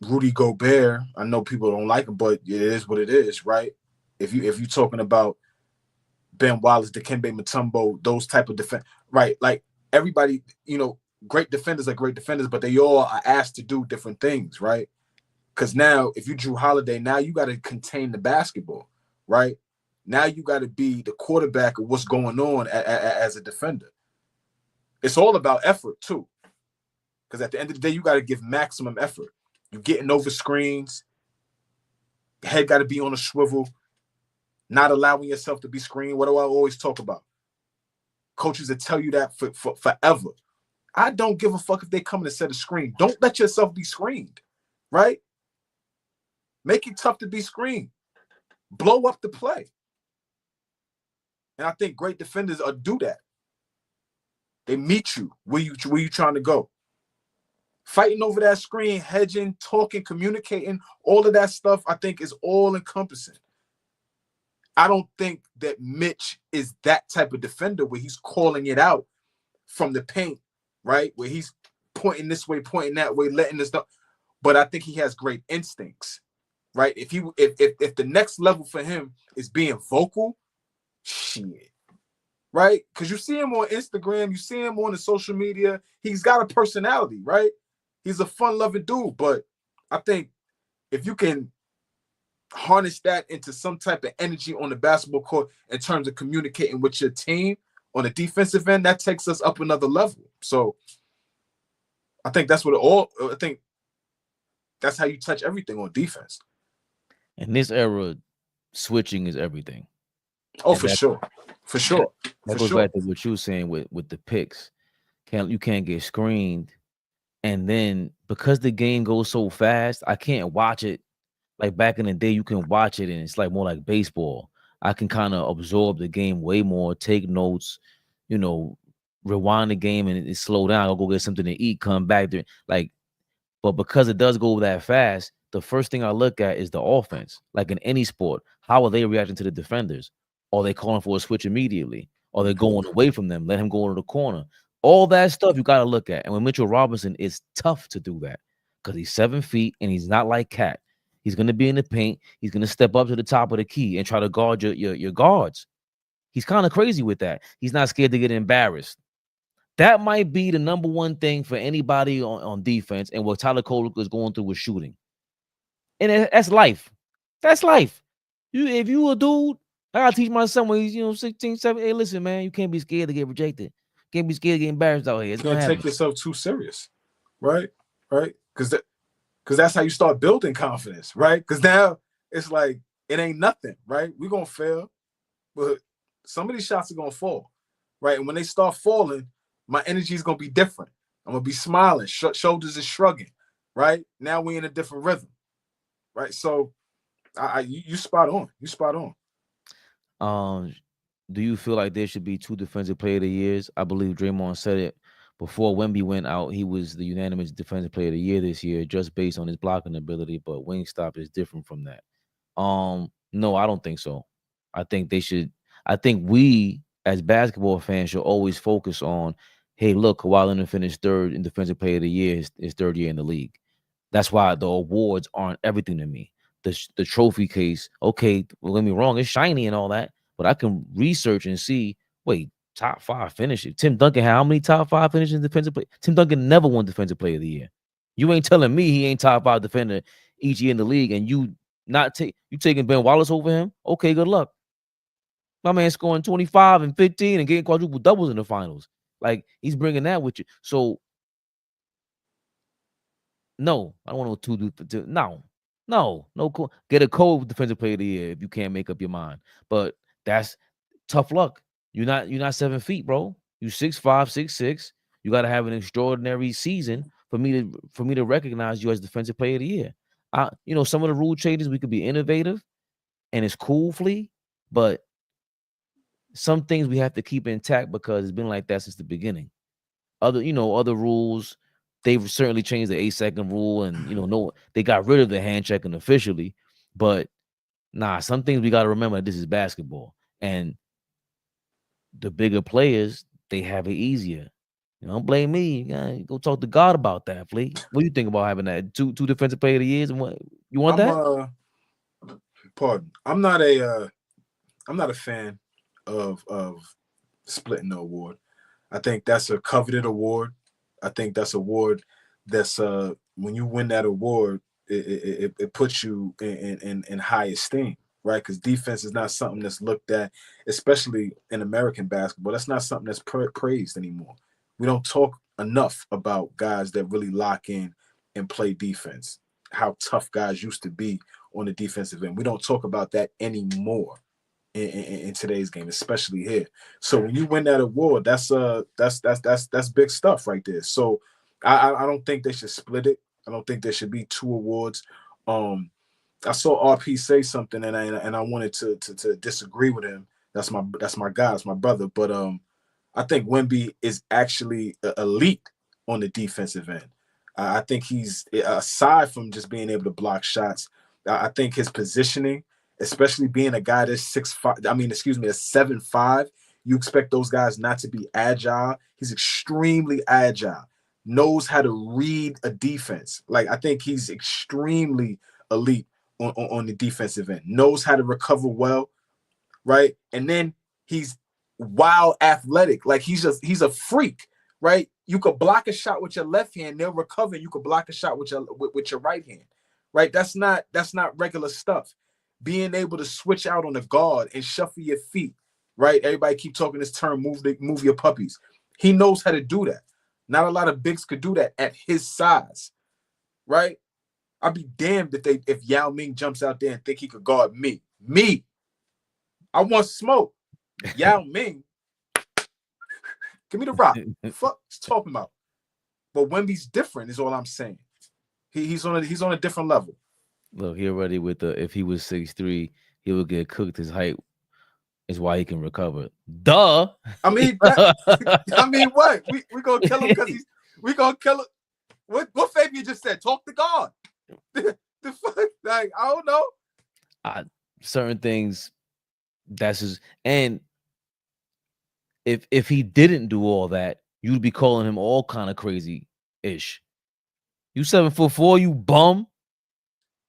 Rudy Gobert, I know people don't like him, but it is what it is, right? If you're talking about Ben Wallace, Dikembe Mutombo, those type of defense, right? Like everybody, great defenders are great defenders, but they all are asked to do different things, right? Because now, if you Drew Holiday, now you got to contain the basketball, right? Now you got to be the quarterback of what's going on as a defender. It's all about effort too, because at the end of the day, you got to give maximum effort. You're getting over screens. Your head got to be on a swivel. Not allowing yourself to be screened. What do I always talk about? Coaches that tell you that for forever. I don't give a fuck if they come in and set a screen. Don't let yourself be screened, right? Make it tough to be screened. Blow up the play. And I think great defenders do that. They meet you where you trying to go. Fighting over that screen, hedging, talking, communicating, all of that stuff, I think is all encompassing. I don't think that Mitch is that type of defender where he's calling it out from the paint, right? Where he's pointing this way, pointing that way, letting this stuff. But I think he has great instincts, right? If the next level for him is being vocal, shit, right? Because you see him on Instagram, you see him on the social media. He's got a personality, right? He's a fun-loving dude. But I think if you can harness that into some type of energy on the basketball court in terms of communicating with your team on the defensive end, that takes us up another level. So I think that's I think that's how you touch everything on defense. In this era, switching is everything. Oh, and for sure. That goes back to what you were saying with the picks. You can't get screened. And then because the game goes so fast, I can't watch it. Like back in the day, you can watch it and it's like more like baseball. I can kind of absorb the game way more, take notes, rewind the game and it slow down. I'll go get something to eat, come back there. But because it does go that fast, the first thing I look at is the offense. Like in any sport, how are they reacting to the defenders? Are they calling for a switch immediately? Are they going away from them? Let him go into the corner. All that stuff you got to look at. And with Mitchell Robinson, it's tough to do that because he's 7 feet and he's not like Cat. He's going to be in the paint. He's going to step up to the top of the key and try to guard your guards. He's kind of crazy with that. He's not scared to get embarrassed. That might be the number one thing for anybody on defense and what Tyler Kolek is going through with shooting. And that's life. That's life. If you a dude, I got to teach my son when he's 16, 17. Hey, listen, man, you can't be scared to get rejected. You can't be scared to get embarrassed out here. It's going to take yourself too serious, right? Because that's how you start building confidence, right? Because now it's like it ain't nothing, right? We're going to fail, but some of these shots are going to fall, right? And when they start falling, my energy is going to be different. I'm going to be smiling, shoulders is shrugging, right? Now we're in a different rhythm, right? So you spot on. You spot on. Do you feel like there should be 2 defensive player of the years? I believe Draymond said it before Wemby went out. He was the unanimous defensive player of the year this year, just based on his blocking ability. But Wingstop is different from that. No, I don't think so. I think they should. I think we as basketball fans should always focus on, hey, look, Kawhi Leonard finished 3rd in defensive player of the year, his 3rd year in the league. That's why the awards aren't everything to me. The trophy case, okay, well, don't get me wrong, it's shiny and all that, but I can research and see, wait, top 5 finishes. Tim Duncan had how many top 5 finishes in defensive play? Tim Duncan never won defensive player of the year. You ain't telling me he ain't top 5 defender each year in the league, and you taking Ben Wallace over him? Okay, good luck. My man scoring 25 and 15 and getting quadruple doubles in the finals. Like, he's bringing that with you. So, no, I don't want no. Get a co-defensive player of the year if you can't make up your mind. But that's tough luck. You're not 7 feet, bro. You 6'5", 6'6". You got to have an extraordinary season for me to recognize you as defensive player of the year. Some of the rule changes, we could be innovative, and it's cool, Flea, but some things we have to keep intact because it's been like that since the beginning. Other rules, they've certainly changed the 8-second rule, and they got rid of the hand checking officially, but some things we got to remember that this is basketball, and the bigger players, they have it easier. Don't blame me. You gotta go talk to God about that, Flea. What do you think about having that two defensive player of the years? And what you want that? Pardon. I'm not a fan of splitting the award. I think that's a coveted award. I think that's an award that's when you win that award, it puts you in high esteem, right? Because defense is not something that's looked at, especially in American basketball. That's not something that's praised anymore. We don't talk enough about guys that really lock in and play defense, how tough guys used to be on the defensive end. We don't talk about that anymore in today's game, especially here. So when you win that award, that's big stuff right there. So I don't think they should split it. I don't think there should be 2 awards. I saw RP say something, and I wanted to disagree with him. That's my guy, that's my brother. But I think Wemby is actually elite on the defensive end. I think he's, aside from just being able to block shots, I think his positioning, especially being a guy that's 6'5", a 7'5", you expect those guys not to be agile. He's extremely agile, knows how to read a defense. Like, I think he's extremely elite on the defensive end, knows how to recover well, right? And then he's wild athletic. Like, he's a freak, right? You could block a shot with your left hand, they'll recover. You could block a shot with your right hand, right? That's not regular stuff. Being able to switch out on the guard and shuffle your feet, right? Everybody keep talking this term, move your puppies. He knows how to do that. Not a lot of bigs could do that at his size, right? I'd be damned if Yao Ming jumps out there and think he could guard me. I want smoke. Yao Ming, give me the rock. Fuck, he's talking about. But Wemby's different, is all I'm saying. He's on a different level. Look, he already with if he was 6'3", he would get cooked. His height is why he can recover. Duh. I mean, what? We gonna kill him because we gonna kill him. What Fabian just said? Talk to God. The fuck? Like, I don't know. Certain things, that's his. And if he didn't do all that, you'd be calling him all kind of crazy-ish. You 7'4", you bum.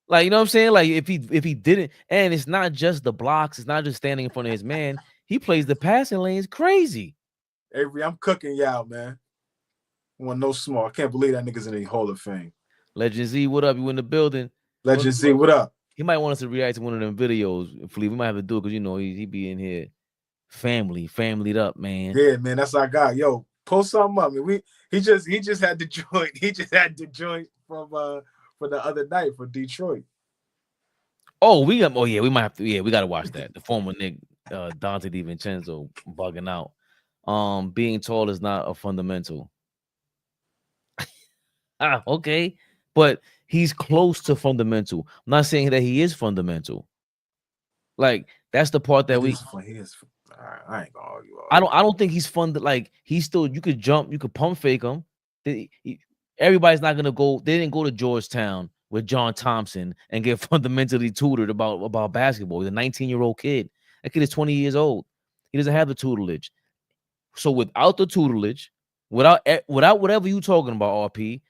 Like, you know what I'm saying? Like, if he didn't, and it's not just the blocks, it's not just standing in front of his man. He plays the passing lanes crazy. Avery, I'm cooking Yao, man. Want no small. I can't believe that nigga's in the Hall of Fame. Legend Z, what up? You in the building? Legend Z, what up? He might want us to react to one of them videos. We might have to do it because, you know, he be in here familyed up, man. Yeah, man, that's our guy. Yo, post something up. Man. He just had the joint. He just had the joint from the other night for Detroit. We might have to. Yeah, we gotta watch that. The former Nick Dante DiVincenzo bugging out. Being tall is not a fundamental. Okay, but he's close to fundamental. I'm not saying that he is fundamental. Like, that's the part that I ain't gonna argue. I don't think he's fun. Like, he's still, you could jump, you could pump fake him. Everybody's not gonna go. They didn't go to Georgetown with John Thompson and get fundamentally tutored about basketball. He's a 19-year-old kid. That kid is 20 years old. He doesn't have the tutelage. So without the tutelage, without whatever you talking about, RP,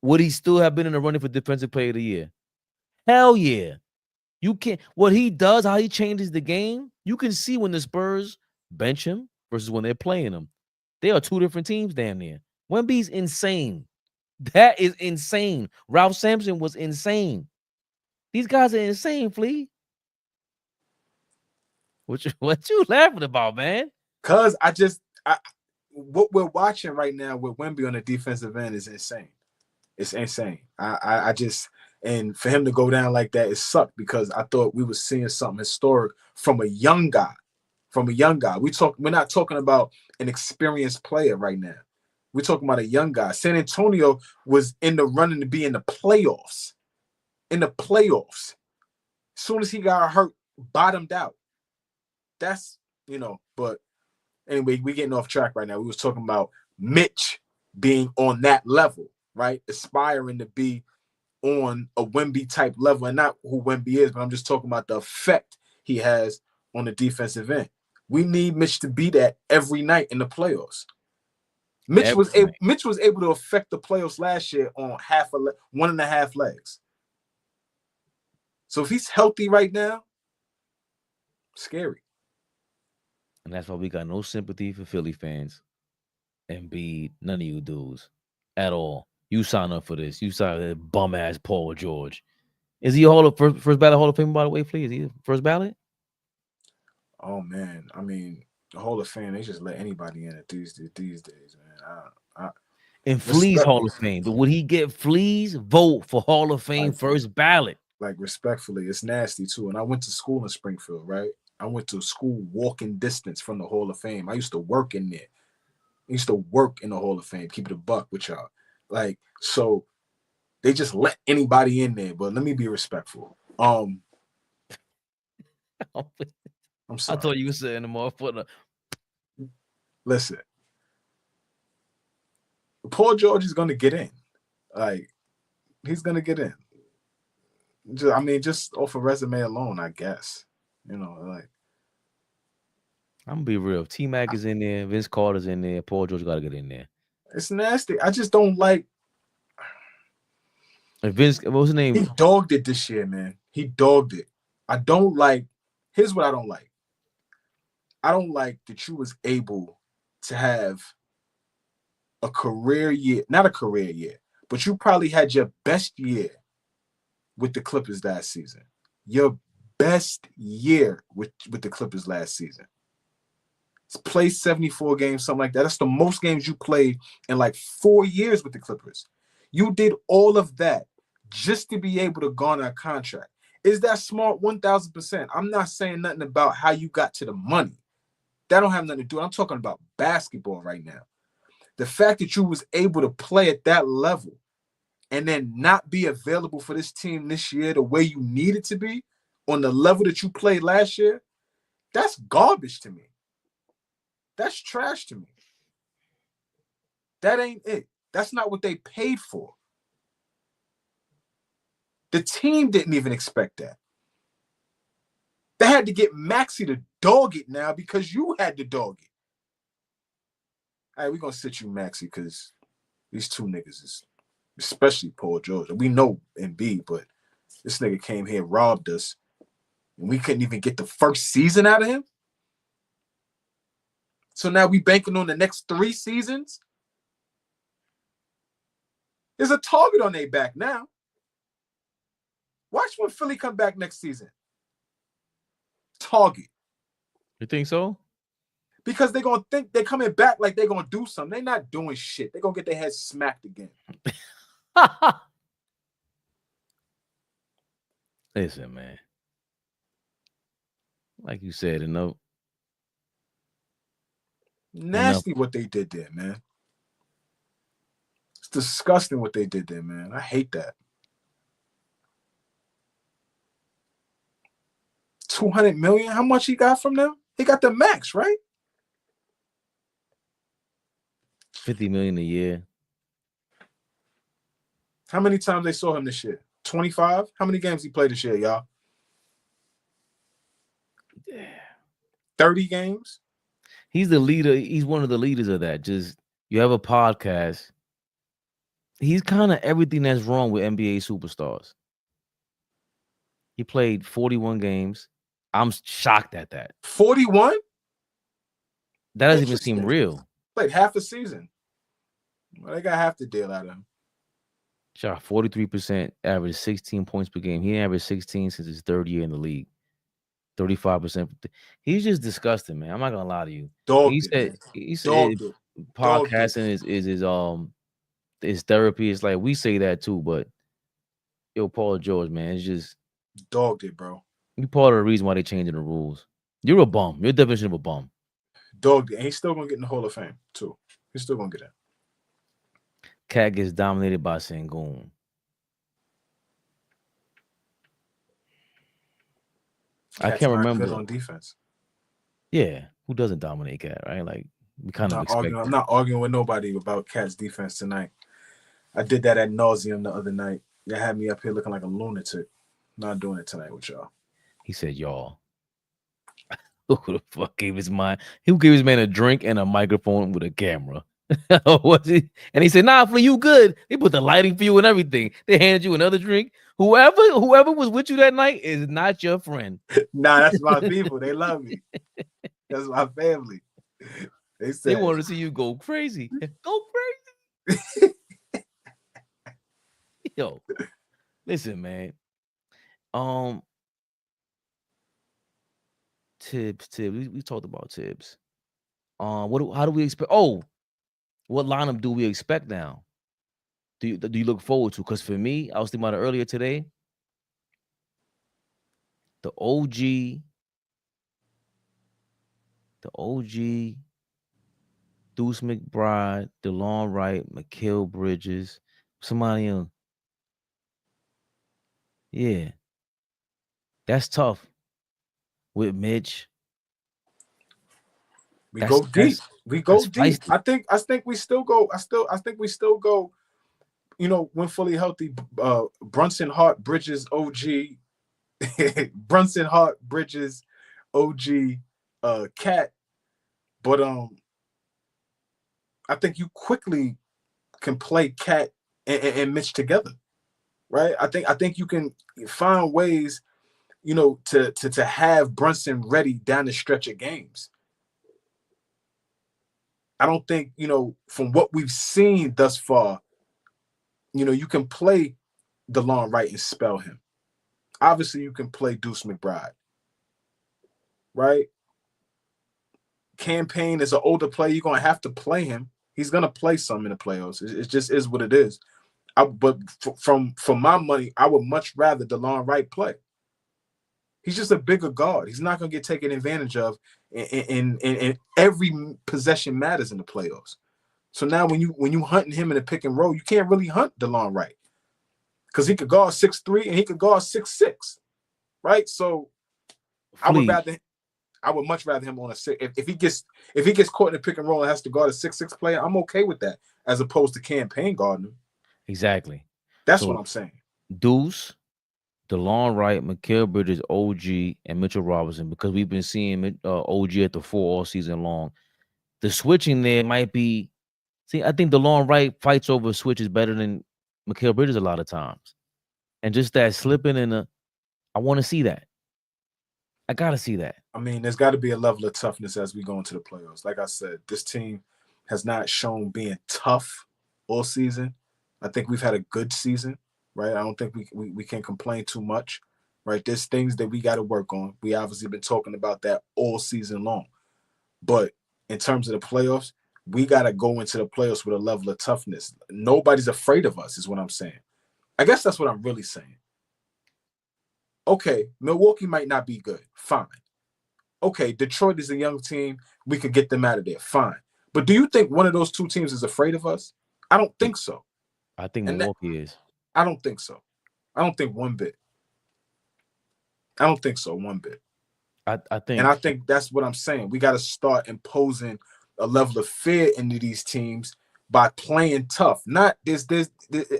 would he still have been in the running for Defensive Player of the Year? Hell yeah. You can't. What he does, how he changes the game, you can see when the Spurs bench him versus when they're playing him. They are 2 different teams damn near. Wemby's insane. That is insane. Ralph Sampson was insane. These guys are insane, Flea. What you laughing about, man? Cause what we're watching right now with Wemby on the defensive end is insane. It's insane. And for him to go down like that, it sucked because I thought we were seeing something historic from a young guy. We're not talking about an experienced player right now. We're talking about a young guy. San Antonio was in the running to be in the playoffs. As soon as he got hurt, bottomed out. That's, but anyway, we're getting off track right now. We was talking about Mitch being on that level, right? Aspiring to be on a Wemby type level, and not who Wemby is, but I'm just talking about the effect he has on the defensive end. We need Mitch to be that every night in the playoffs. Mitch was able to affect the playoffs last year on 1.5 legs. So if he's healthy right now, scary. And that's why we got no sympathy for Philly fans. Embiid, none of you dudes at all. You sign up for this. You sign that bum ass Paul George. Is he first ballot Hall of Fame, by the way, please? Is he first ballot? Oh man, I mean, the Hall of Fame, they just let anybody in it these days, man. In Flea's Hall of Fame. But would he get Flea's vote for Hall of Fame first ballot? Like, respectfully, it's nasty too. And I went to school in Springfield, right? I went to school walking distance from the Hall of Fame. I used to work in there. I used to work in the Hall of Fame, keep it a buck with y'all. Like, so they just let anybody in there. But let me be respectful. I'm sorry. I thought you were saying the motherfucker. Listen, Paul George is gonna get in. Like, he's gonna get in. Just off a resume alone, I guess. You know, like, I'm gonna be real. T-Mac is in there, Vince Carter's in there, Paul George gotta get in there. It's nasty. I just don't like. And Vince, what was his name? He dogged it this year, man. He dogged it. I don't like. Here's what I don't like. I don't like that you was able to have a career year, not a career year, but you probably had your best year with the Clippers last season. Your best year with the Clippers last season. Play 74 games, something like that. That's the most games you played in like 4 years with the Clippers. You did all of that just to be able to garner a contract. Is that smart? 1,000%. I'm not saying nothing about how you got to the money. That don't have nothing to do. I'm talking about basketball right now. The fact that you was able to play at that level and then not be available for this team this year the way you needed to be on the level that you played last year, that's garbage to me. That's trash to me. That ain't it. That's not what they paid for. The team didn't even expect that. They had to get Maxey to dog it now because you had to dog it. All right, we're going to sit you, Maxey, because these two niggas is, especially Paul George. We know Embiid, but this nigga came here, robbed us, and we couldn't even get the first season out of him. So now we banking on the next 3 seasons. There's a target on their back now. Watch when Philly come back next season. Target. You think so? Because they're going to think they're coming back like they're going to do something. They're not doing shit. They're going to get their heads smacked again. Listen, man. Like you said, enough. Nasty what they did there, man. It's disgusting what they did there, man. I hate that. $200 million? How much he got from them? He got the max, right? $50 million a year. How many times they saw him this year? 25? How many games he played this year, y'all? Yeah. 30 games? He's the leader. He's one of the leaders of that. Just, you have a podcast. He's kind of everything that's wrong with NBA superstars. He played 41 games. I'm shocked at that. 41? That doesn't even seem real. Played half a season. Well, they got half the deal out of him. Shot 43%, averaged 16 points per game. He averaged 16 since his 3rd year in the league. 35%. He's just disgusting, man. I'm not gonna lie to you. He said podcasting is his therapy. It's like we say that too, but yo, Paul George, man, it's just dogged it, bro. You part of the reason why they changing the rules. You're a bum. You're a definition of a bum. Dogged it. And he's still gonna get in the Hall of Fame too. He's still gonna get in. Cat gets dominated by Sengun. I can't remember. On defense. Yeah, who doesn't dominate Cat, right? Like we kind of expect. I'm not arguing with nobody about Cat's defense tonight. I did that ad nauseum the other night. They had me up here looking like a lunatic. Not doing it tonight with y'all. He said, y'all. Who the fuck gave his man? Who gave his man a drink and a microphone with a camera? Was he? And he said, nah, for you good. They put the lighting for you and everything. They handed you another drink. Whoever was with you that night is not your friend. Nah, that's my people. They love me. That's my family. They They said want to see you go crazy. Go crazy. Yo, listen, man. Tibbs. We talked about Tibbs. How do we expect? Oh, what lineup do we expect now? Do you look forward to? Because for me, I was thinking about it earlier today. The OG, Deuce McBride, DeLon Wright, Mikal Bridges, somebody else. Yeah, that's tough. With Mitch, we that's go deep. We go that's deep. feisty. I think we still go. I think we still go. You know, when fully healthy, Brunson, Hart, Bridges, OG, Brunson, Hart, Bridges, OG, Cat. But I think you quickly can play Cat and Mitch together, right? I think you can find ways, you know, to have Brunson ready down the stretch of games. I don't think, you know, from what we've seen thus far, you know, you can play DeLon Wright and spell him. Obviously, you can play Deuce McBride, right? Campaign is an older player. You're going to have to play him. He's going to play some in the playoffs. It just is what it is. But for my money, I would much rather DeLon Wright play. He's just a bigger guard. He's not going to get taken advantage of, and every possession matters in the playoffs. So now when you hunting him in a pick and roll, you can't really hunt DeLon Wright because he could guard 6'3" and he could guard 6'6", right? So I would much rather him on a 6. If he gets caught in a pick and roll and has to guard a 6'6" player, I'm okay with that as opposed to campaign guarding him. Exactly. That's what I'm saying. Deuce, DeLon Wright, Mikal Bridges, OG, and Mitchell Robinson, because we've been seeing OG at the 4 all season long. The switching there might be. See, I think DeLon Wright fights over switches better than Mikal Bridges a lot of times, and just that slipping in I want to see that. I gotta see that. I mean, there's got to be a level of toughness as we go into the playoffs. Like I said, this team has not shown being tough all season. I think we've had a good season, right? I don't think we can complain too much, right? There's things that we got to work on. We obviously been talking about that all season long. But in terms of the playoffs, we got to go into the playoffs with a level of toughness. Nobody's afraid of us is what I'm saying. I guess that's what I'm really saying. Okay, Milwaukee might not be good. Fine. Okay, Detroit is a young team. We could get them out of there. Fine. But do you think one of those two teams is afraid of us? I don't think so. I think Milwaukee is. I don't think so. I don't think one bit. I don't think so one bit. I think. And I think that's what I'm saying. We got to start imposing a level of fear into these teams by playing tough. Not this.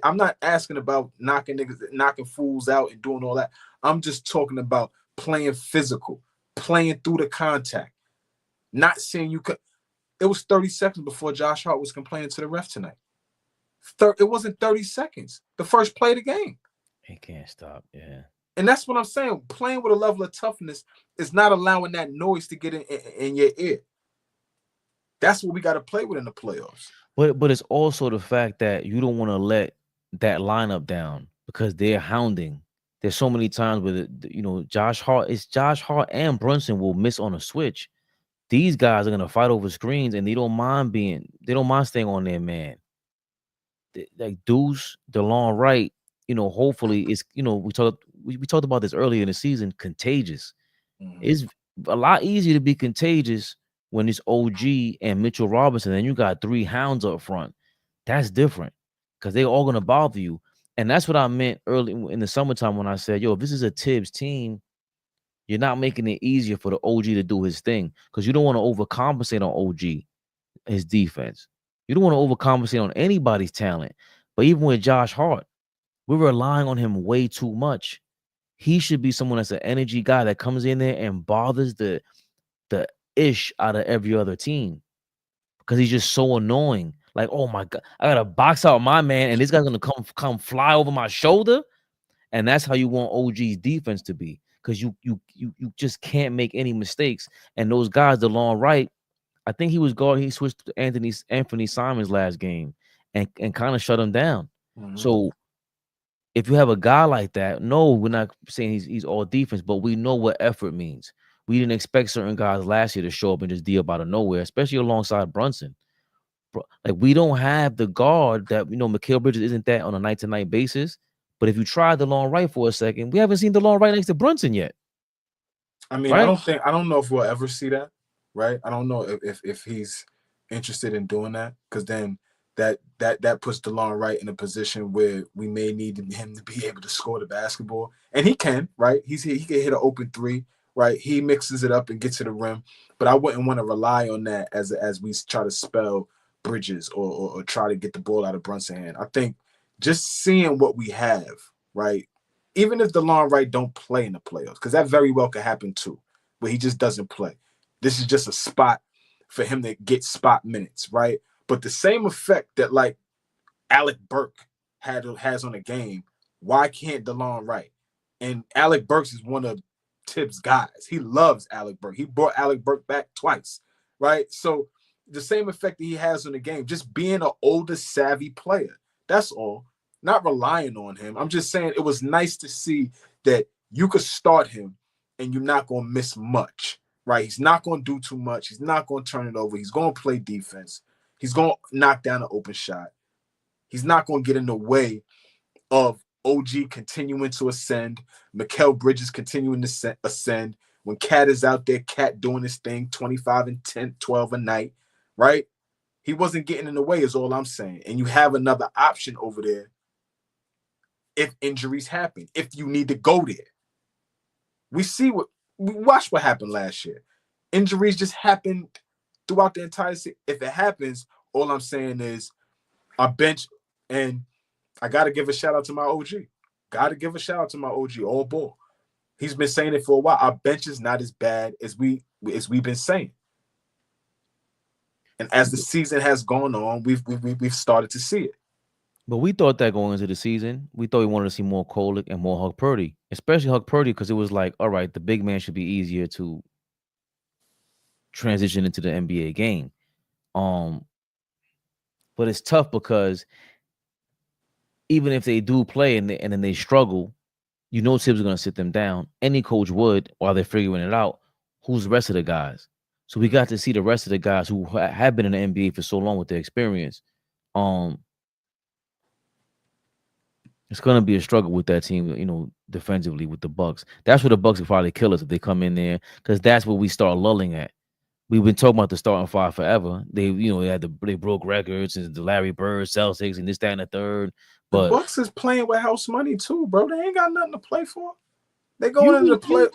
I'm not asking about knocking fools out and doing all that. I'm just talking about playing physical, playing through the contact. Not saying you could. It was 30 seconds before Josh Hart was complaining to the ref tonight. It wasn't 30 seconds. The first play of the game. He can't stop. Yeah. And that's what I'm saying. Playing with a level of toughness is not allowing that noise to get in your ear. That's what we got to play with in the playoffs. But it's also the fact that you don't want to let that lineup down because they're hounding. There's so many times where Josh Hart and Brunson will miss on a switch. These guys are gonna fight over screens and they don't mind staying on their man. Like Deuce, DeLon Wright, hopefully it's we talked about this earlier in the season, contagious. Mm-hmm. It's a lot easier to be contagious when it's OG and Mitchell Robinson and you got 3 hounds up front. That's different because they're all gonna bother you. And that's what I meant early in the summertime when I said, yo, if this is a Tibbs team, you're not making it easier for the OG to do his thing because you don't want to overcompensate on OG, his defense. You don't want to overcompensate on anybody's talent. But even with Josh Hart, we're relying on him way too much. He should be someone that's an energy guy that comes in there and bothers the ish out of every other team because he's just so annoying. Like, oh my God, I gotta box out my man, and this guy's gonna come fly over my shoulder. And that's how you want OG's defense to be. because you just can't make any mistakes. And those guys, the long right, I think he was guard. He switched to Anthony Simons last game and kind of shut him down. So if you have a guy like that, no, we're not saying he's all defense, but we know what effort means. We didn't expect certain guys last year to show up and just D up out of nowhere, especially alongside Brunson. Like, we don't have the guard that, Mikal Bridges isn't that on a night-to-night basis. But if you try the long right for a second, we haven't seen the long right next to Brunson yet. I mean, right? I don't know if we'll ever see that, right? I don't know if he's interested in doing that, because then that puts the long right in a position where we may need him to be able to score the basketball, and he can, right? He can hit an open three, right? He mixes it up and gets to the rim, but I wouldn't want to rely on that as we try to spell Bridges or try to get the ball out of Brunson's hand. I think just seeing what we have, right? Even if the long right don't play in the playoffs, because that very well could happen too, where he just doesn't play. This is just a spot for him to get spot minutes, right? But the same effect that like Alec Burks has on a game, why can't the long right? And Alec Burks is one of Tibbs' guys. He loves Alec Burks. He brought Alec Burks back twice, right? So the same effect that he has on the game, just being an older, savvy player. That's all. Not relying on him. I'm just saying it was nice to see that you could start him and you're not going to miss much, right? He's not going to do too much. He's not going to turn it over. He's going to play defense. He's going to knock down an open shot. He's not going to get in the way of OG continuing to ascend, Mikal Bridges continuing to ascend. When Cat is out there, Cat doing his thing, 25 and 10, 12 a night, right? He wasn't getting in the way is all I'm saying. And you have another option over there if injuries happen, if you need to go there. We watched what happened last year. Injuries just happened throughout the entire season. If it happens, all I'm saying is our bench, and I got to give a shout out to my OG. Got to give a shout out to my OG, AllBall. He's been saying it for a while. Our bench is not as bad as we've been saying. And as the season has gone on, we've started to see it. But we thought that going into the season, we thought we wanted to see more Kolek and more Huck Purdy, especially Huck Purdy, because it was like, all right, the big man should be easier to transition into the NBA game. But it's tough because even if they do play and then they struggle, Tibbs is going to sit them down. Any coach would while they're figuring it out. Who's the rest of the guys? So we got to see the rest of the guys who have been in the NBA for so long with their experience. It's going to be a struggle with that team, defensively with the Bucks. That's where the Bucks will probably kill us if they come in there, because that's where we start lulling at. We've been talking about the starting five forever. They broke records and the Larry Bird, Celtics, and this, that, and the third. But the Bucks is playing with house money too, bro. They ain't got nothing to play for. They going into the play.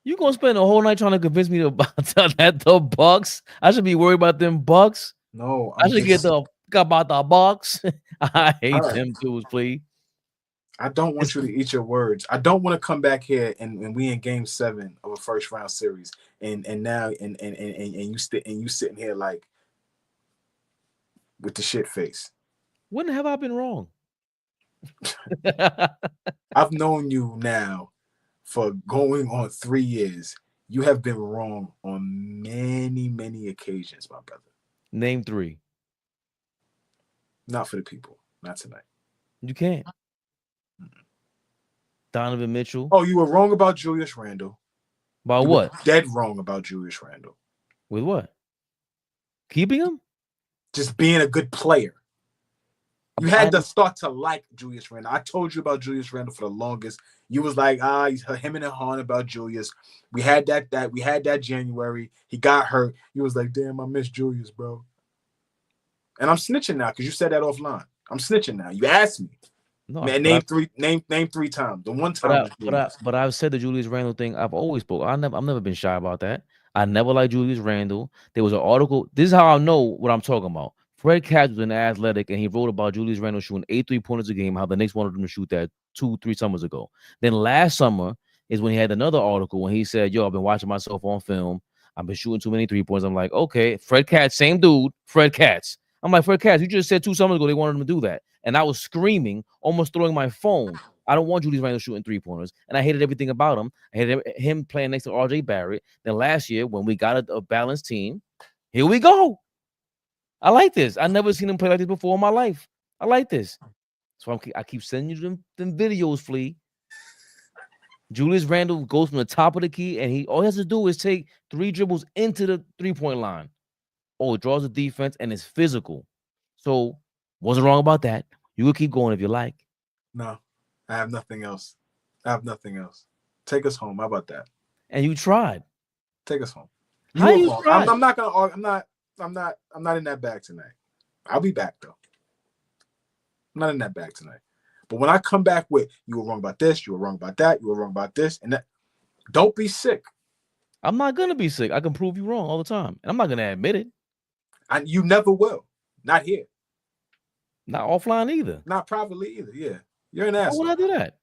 You gonna spend a whole night trying to convince me about that the Bucks? I should be worried about them Bucks. No, I should get about the Bucks. I hate them dudes, please. I don't want you to eat your words. I don't want to come back here and we in game 7 of a first round series and now you sitting here like with the shit face. When have I been wrong? I've known you now for going on 3 years. You have been wrong on many, many occasions, my brother. Name 3. Not for the people. Not tonight. You can't. Donovan Mitchell. Oh, you were wrong about Julius Randle. About what? Dead wrong about Julius Randle. With what? Keeping him? Just being a good player. You had to start to like Julius Randle. I told you about Julius Randle for the longest. You was like, he's him and Han about Julius. We had that January. He got hurt. You was like, damn, I miss Julius, bro. And I'm snitching now because you said that offline. I'm snitching now. You asked me. No, man, name 3 times. The one time, but I've said the Julius Randle thing. I've always spoke. I've never been shy about that. I never liked Julius Randle. There was an article. This is how I know what I'm talking about. Fred Katz was in The Athletic, and he wrote about Julius Randle shooting 8 3-pointers a game. How the Knicks wanted him to shoot that 2-3 summers ago. Then last summer is when he had another article when he said, "Yo, I've been watching myself on film. I've been shooting too many 3-pointers." I'm like, okay, Fred Katz, same dude, Fred Katz. I'm like, Fred Katz, you just said 2 summers ago they wanted him to do that. And I was screaming, almost throwing my phone. I don't want Julius Randle shooting 3-pointers, and I hated everything about him. I hated him playing next to R.J. Barrett. Then last year, when we got a balanced team, here we go. I like this. I never seen him play like this before in my life. I like this. So I keep sending you them videos, Flea. Julius Randle goes from the top of the key, and all he has to do is take 3 dribbles into the 3-point line. Oh, it draws the defense, and it's physical. So wasn't wrong about that. You will keep going if you like. No, I have nothing else. Take us home. How about that? And you tried. Take us home. How you tried? I'm not gonna. I'm not in that bag tonight. I'll be back though. I'm not in that bag tonight. But when I come back with you were wrong about this, you were wrong about that, you were wrong about this, and that, don't be sick. I'm not gonna be sick. I can prove you wrong all the time, and I'm not gonna admit it. And you never will. Not here. Not offline either. Not privately either. Yeah, you're an asshole. Why would I do that?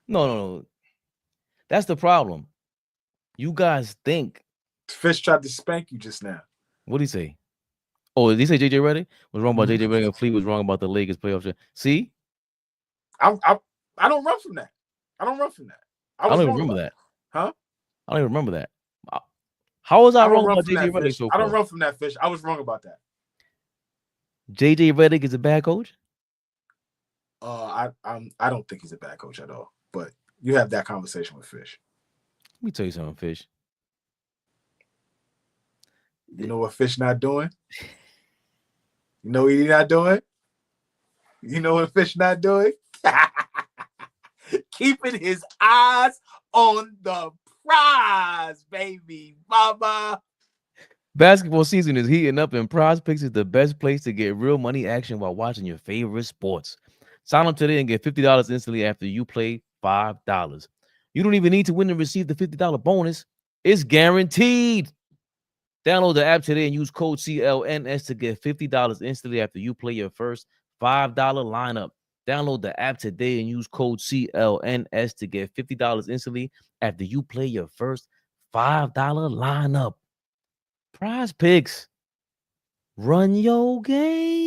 No. That's the problem. You guys think Fish tried to spank you just now. What did he say? Oh, did he say JJ Redick was wrong about JJ Redick and Fleet was wrong about the Lakers playoff? See, I don't run from that. I don't even remember that. Huh? I don't even remember that. How was I wrong about JJ Redick so far? I don't run from that, Fish. I was wrong about that. JJ Redick is a bad coach? I don't think he's a bad coach at all. But you have that conversation with Fish. Let me tell you something, Fish. You know what Fish not doing? You know what he not doing? You know what Fish not doing? Keeping his eyes on the prize, baby, mama. Basketball season is heating up, and Prize Picks is the best place to get real money action while watching your favorite sports. Sign up today and get $50 instantly after you play $5. You don't even need to win and receive the $50 bonus. It's guaranteed. Download the app today and use code CLNS to get $50 instantly after you play your first $5 lineup. Download the app today and use code CLNS to get $50 instantly after you play your first $5 lineup. Prize Picks. Run your game.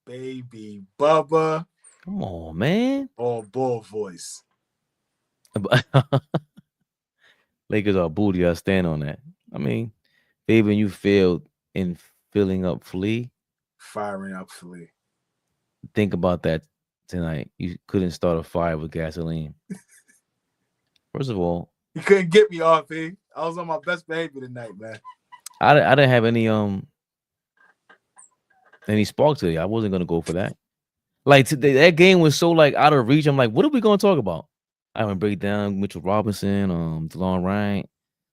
Baby Bubba. Come on, man. AllBall voice. Lakers are booty. I stand on that. I mean, Fabian, you failed in filling up Flea. Firing up Flea. Think about that tonight. You couldn't start a fire with gasoline. First of all, you couldn't get me off, I was on my best behavior tonight, man. I didn't have any spark today. I wasn't gonna go for that. Like today, that game was so like out of reach. I'm like, what are we gonna talk about? I haven't break down Mitchell Robinson, DeLon Wright.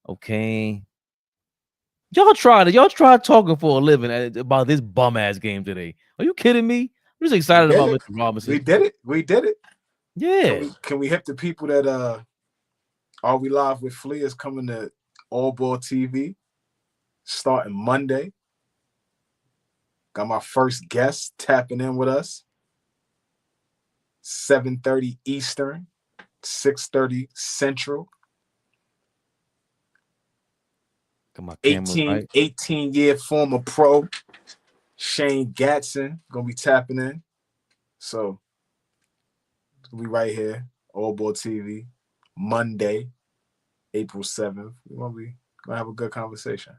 Okay. Y'all tried talking for a living about this bum ass game today. Are you kidding me? I'm just excited about Mitchell Robinson. We did it. Yeah. Can we hit the people that Are We Live with Flea is coming to AllBall TV starting Monday. Got my first guest tapping in with us. 7:30 Eastern, 6:30 Central. 18-year former pro Shane Gatson gonna be tapping in. So we right here, AllBall TV, Monday, April 7th. We're gonna have a good conversation.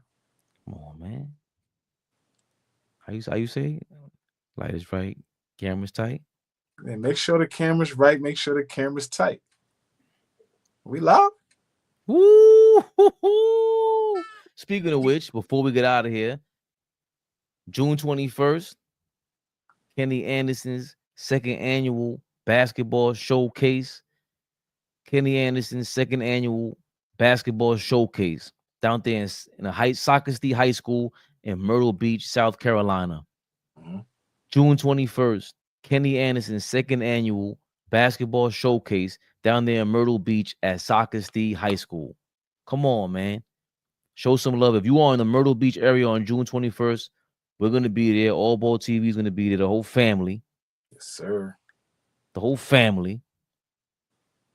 Come on, man. How you say? Light is right, camera's tight. And make sure the camera's right. Make sure the camera's tight. We live? Woo! Speaking of which, before we get out of here, June 21st, Kenny Anderson's second annual basketball showcase. Kenny Anderson's second annual basketball showcase down there in a Soccer City High School in Myrtle Beach, South Carolina. Mm-hmm. June 21st, Kenny Anderson's second annual basketball showcase down there in Myrtle Beach at Soccer City High School. Come on, man. Show some love. If you are in the Myrtle Beach area on June 21st, we're going to be there. AllBall TV is going to be there. The whole family. Yes, sir. The whole family.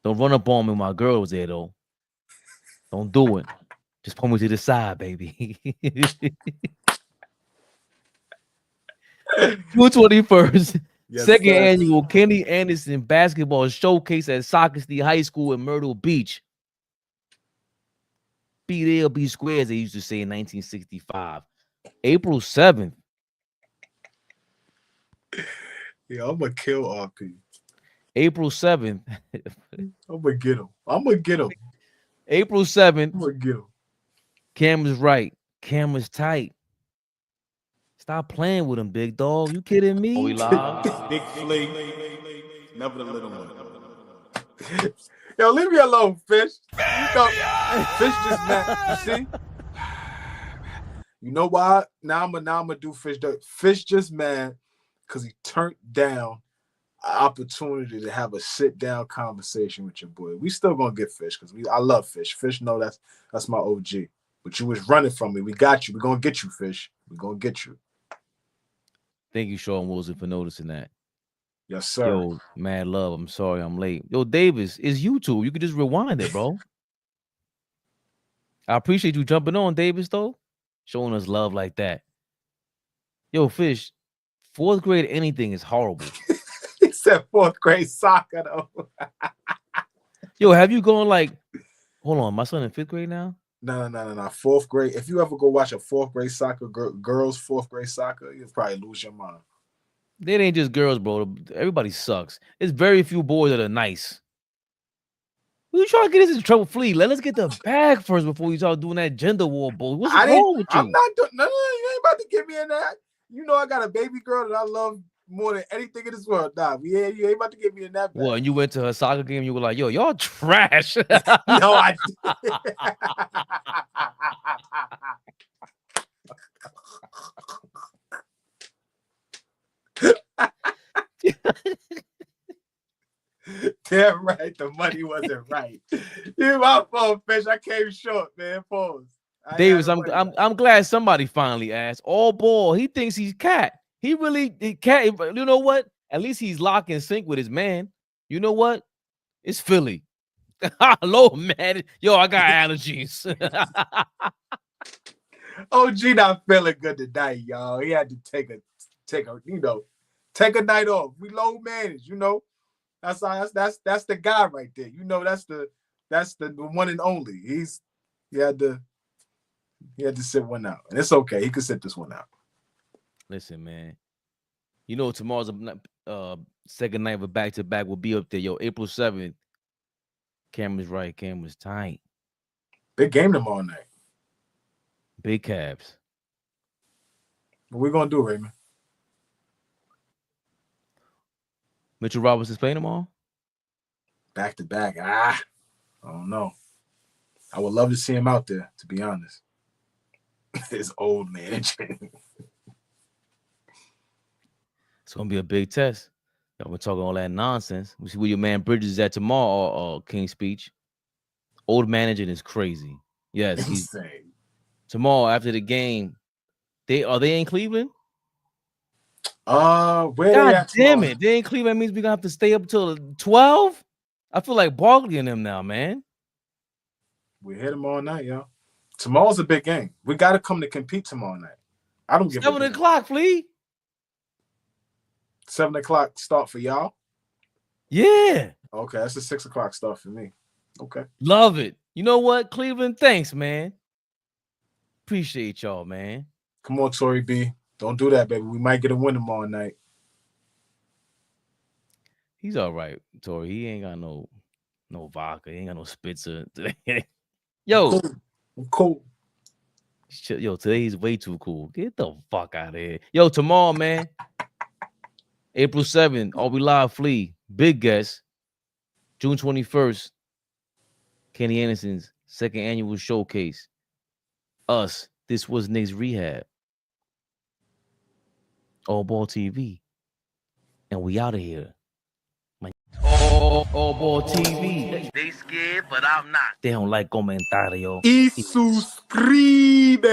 Don't run up on me. My girl was there, though. Don't do it. Just pull me to the side, baby. June 21st, Yes, second sir. annual Kenny Anderson Basketball Showcase at Soccer City High School in Myrtle Beach. Be there, be square, as they used to say in 1965. April 7th. Yeah, I'm gonna kill RP. April 7th. I'm gonna get him. I'm gonna get him. April 7th. I'm gonna get him. Camera's right. Camera's tight. Stop playing with him, big dog. You kidding me? We live. Big Flea. Never the little one. Yo, leave me alone, Fish. You know, Fish just mad. You see? You know why? Now I'm gonna do Fish dirt. Fish just mad because he turned down an opportunity to have a sit-down conversation with your boy. We still gonna get Fish because I love Fish. Fish know that's my OG. But you was running from me. We got you. We're gonna get you, Fish. We're gonna get you. Thank you, Sean Wilson, for noticing that. Yes, sir. Yo, mad love. I'm sorry I'm late. Yo, Davis, it's YouTube. You can just rewind it, bro. I appreciate you jumping on, Davis, though. Showing us love like that. Yo, Fish, 4th grade anything is horrible. He said 4th grade soccer, though. Yo, have you gone like, hold on, my son in 5th grade now? No. 4th grade. If you ever go watch a 4th grade soccer, girls 4th grade soccer, you'll probably lose your mind. They ain't just girls, bro. Everybody sucks. There's very few boys that are nice. We trying to get us in trouble, Flea. Let us get the bag first before we start doing that gender war, boy. What's wrong with you? I'm not doing. No, you ain't about to get me in that. You know I got a baby girl that I love more than anything in this world. Nah, you ain't about to get me in that bag. Well, and you went to her soccer game, you were like, yo, y'all trash. No, I Damn right, the money wasn't right. You my fault, Fish. I came short, man. Pause. Davis, I'm glad somebody finally asked. AllBall, he thinks he's cat. He cat. You know what? At least he's locked in sync with his man. You know what? It's Philly. Hello, man. Yo, I got allergies. OG not feeling good tonight, y'all. He had to take a night off. We low managed, you know. That's the guy right there. You know, that's the one and only. He had to sit one out. And it's okay. He could sit this one out. Listen, man. You know tomorrow's second night of a back-to-back will be up there. Yo, April 7th. Camera's right, camera's tight. Big game tomorrow night. Big Cavs. What we gonna do, Raymond? Mitchell Robinson's playing tomorrow? Back to back. I don't know. I would love to see him out there, to be honest. His old man. It's gonna be a big test. We're talking all that nonsense. We see where your man Bridges is at tomorrow, King's Speech. Old managing is crazy. Yes, he's insane. Tomorrow after the game. They in Cleveland? Where God damn it. They in Cleveland means we're gonna have to stay up till 12. I feel like Barkley and them now, man. We hit them all night, yo. Tomorrow's a big game. We gotta come to compete tomorrow night. I don't give 7 o'clock, Flea. 7 o'clock start for y'all? Yeah. Okay, that's a 6 o'clock start for me. Okay. Love it. You know what, Cleveland? Thanks, man. Appreciate y'all, man. Come on, Tory B. Don't do that, baby. We might get a win tomorrow night. He's all right, Tory. He ain't got no vodka. He ain't got no spitzer. Yo. Cool. Yo, today's way too cool. Get the fuck out of here. Yo, tomorrow, man. April 7th, AllBall Live Flea. Big guest. June 21st. Kenny Anderson's second annual showcase. Us. This was Knicks Rehab. AllBall TV. And we out of here. AllBall TV. They scared, but I'm not. They don't like comentario. Y suscribe.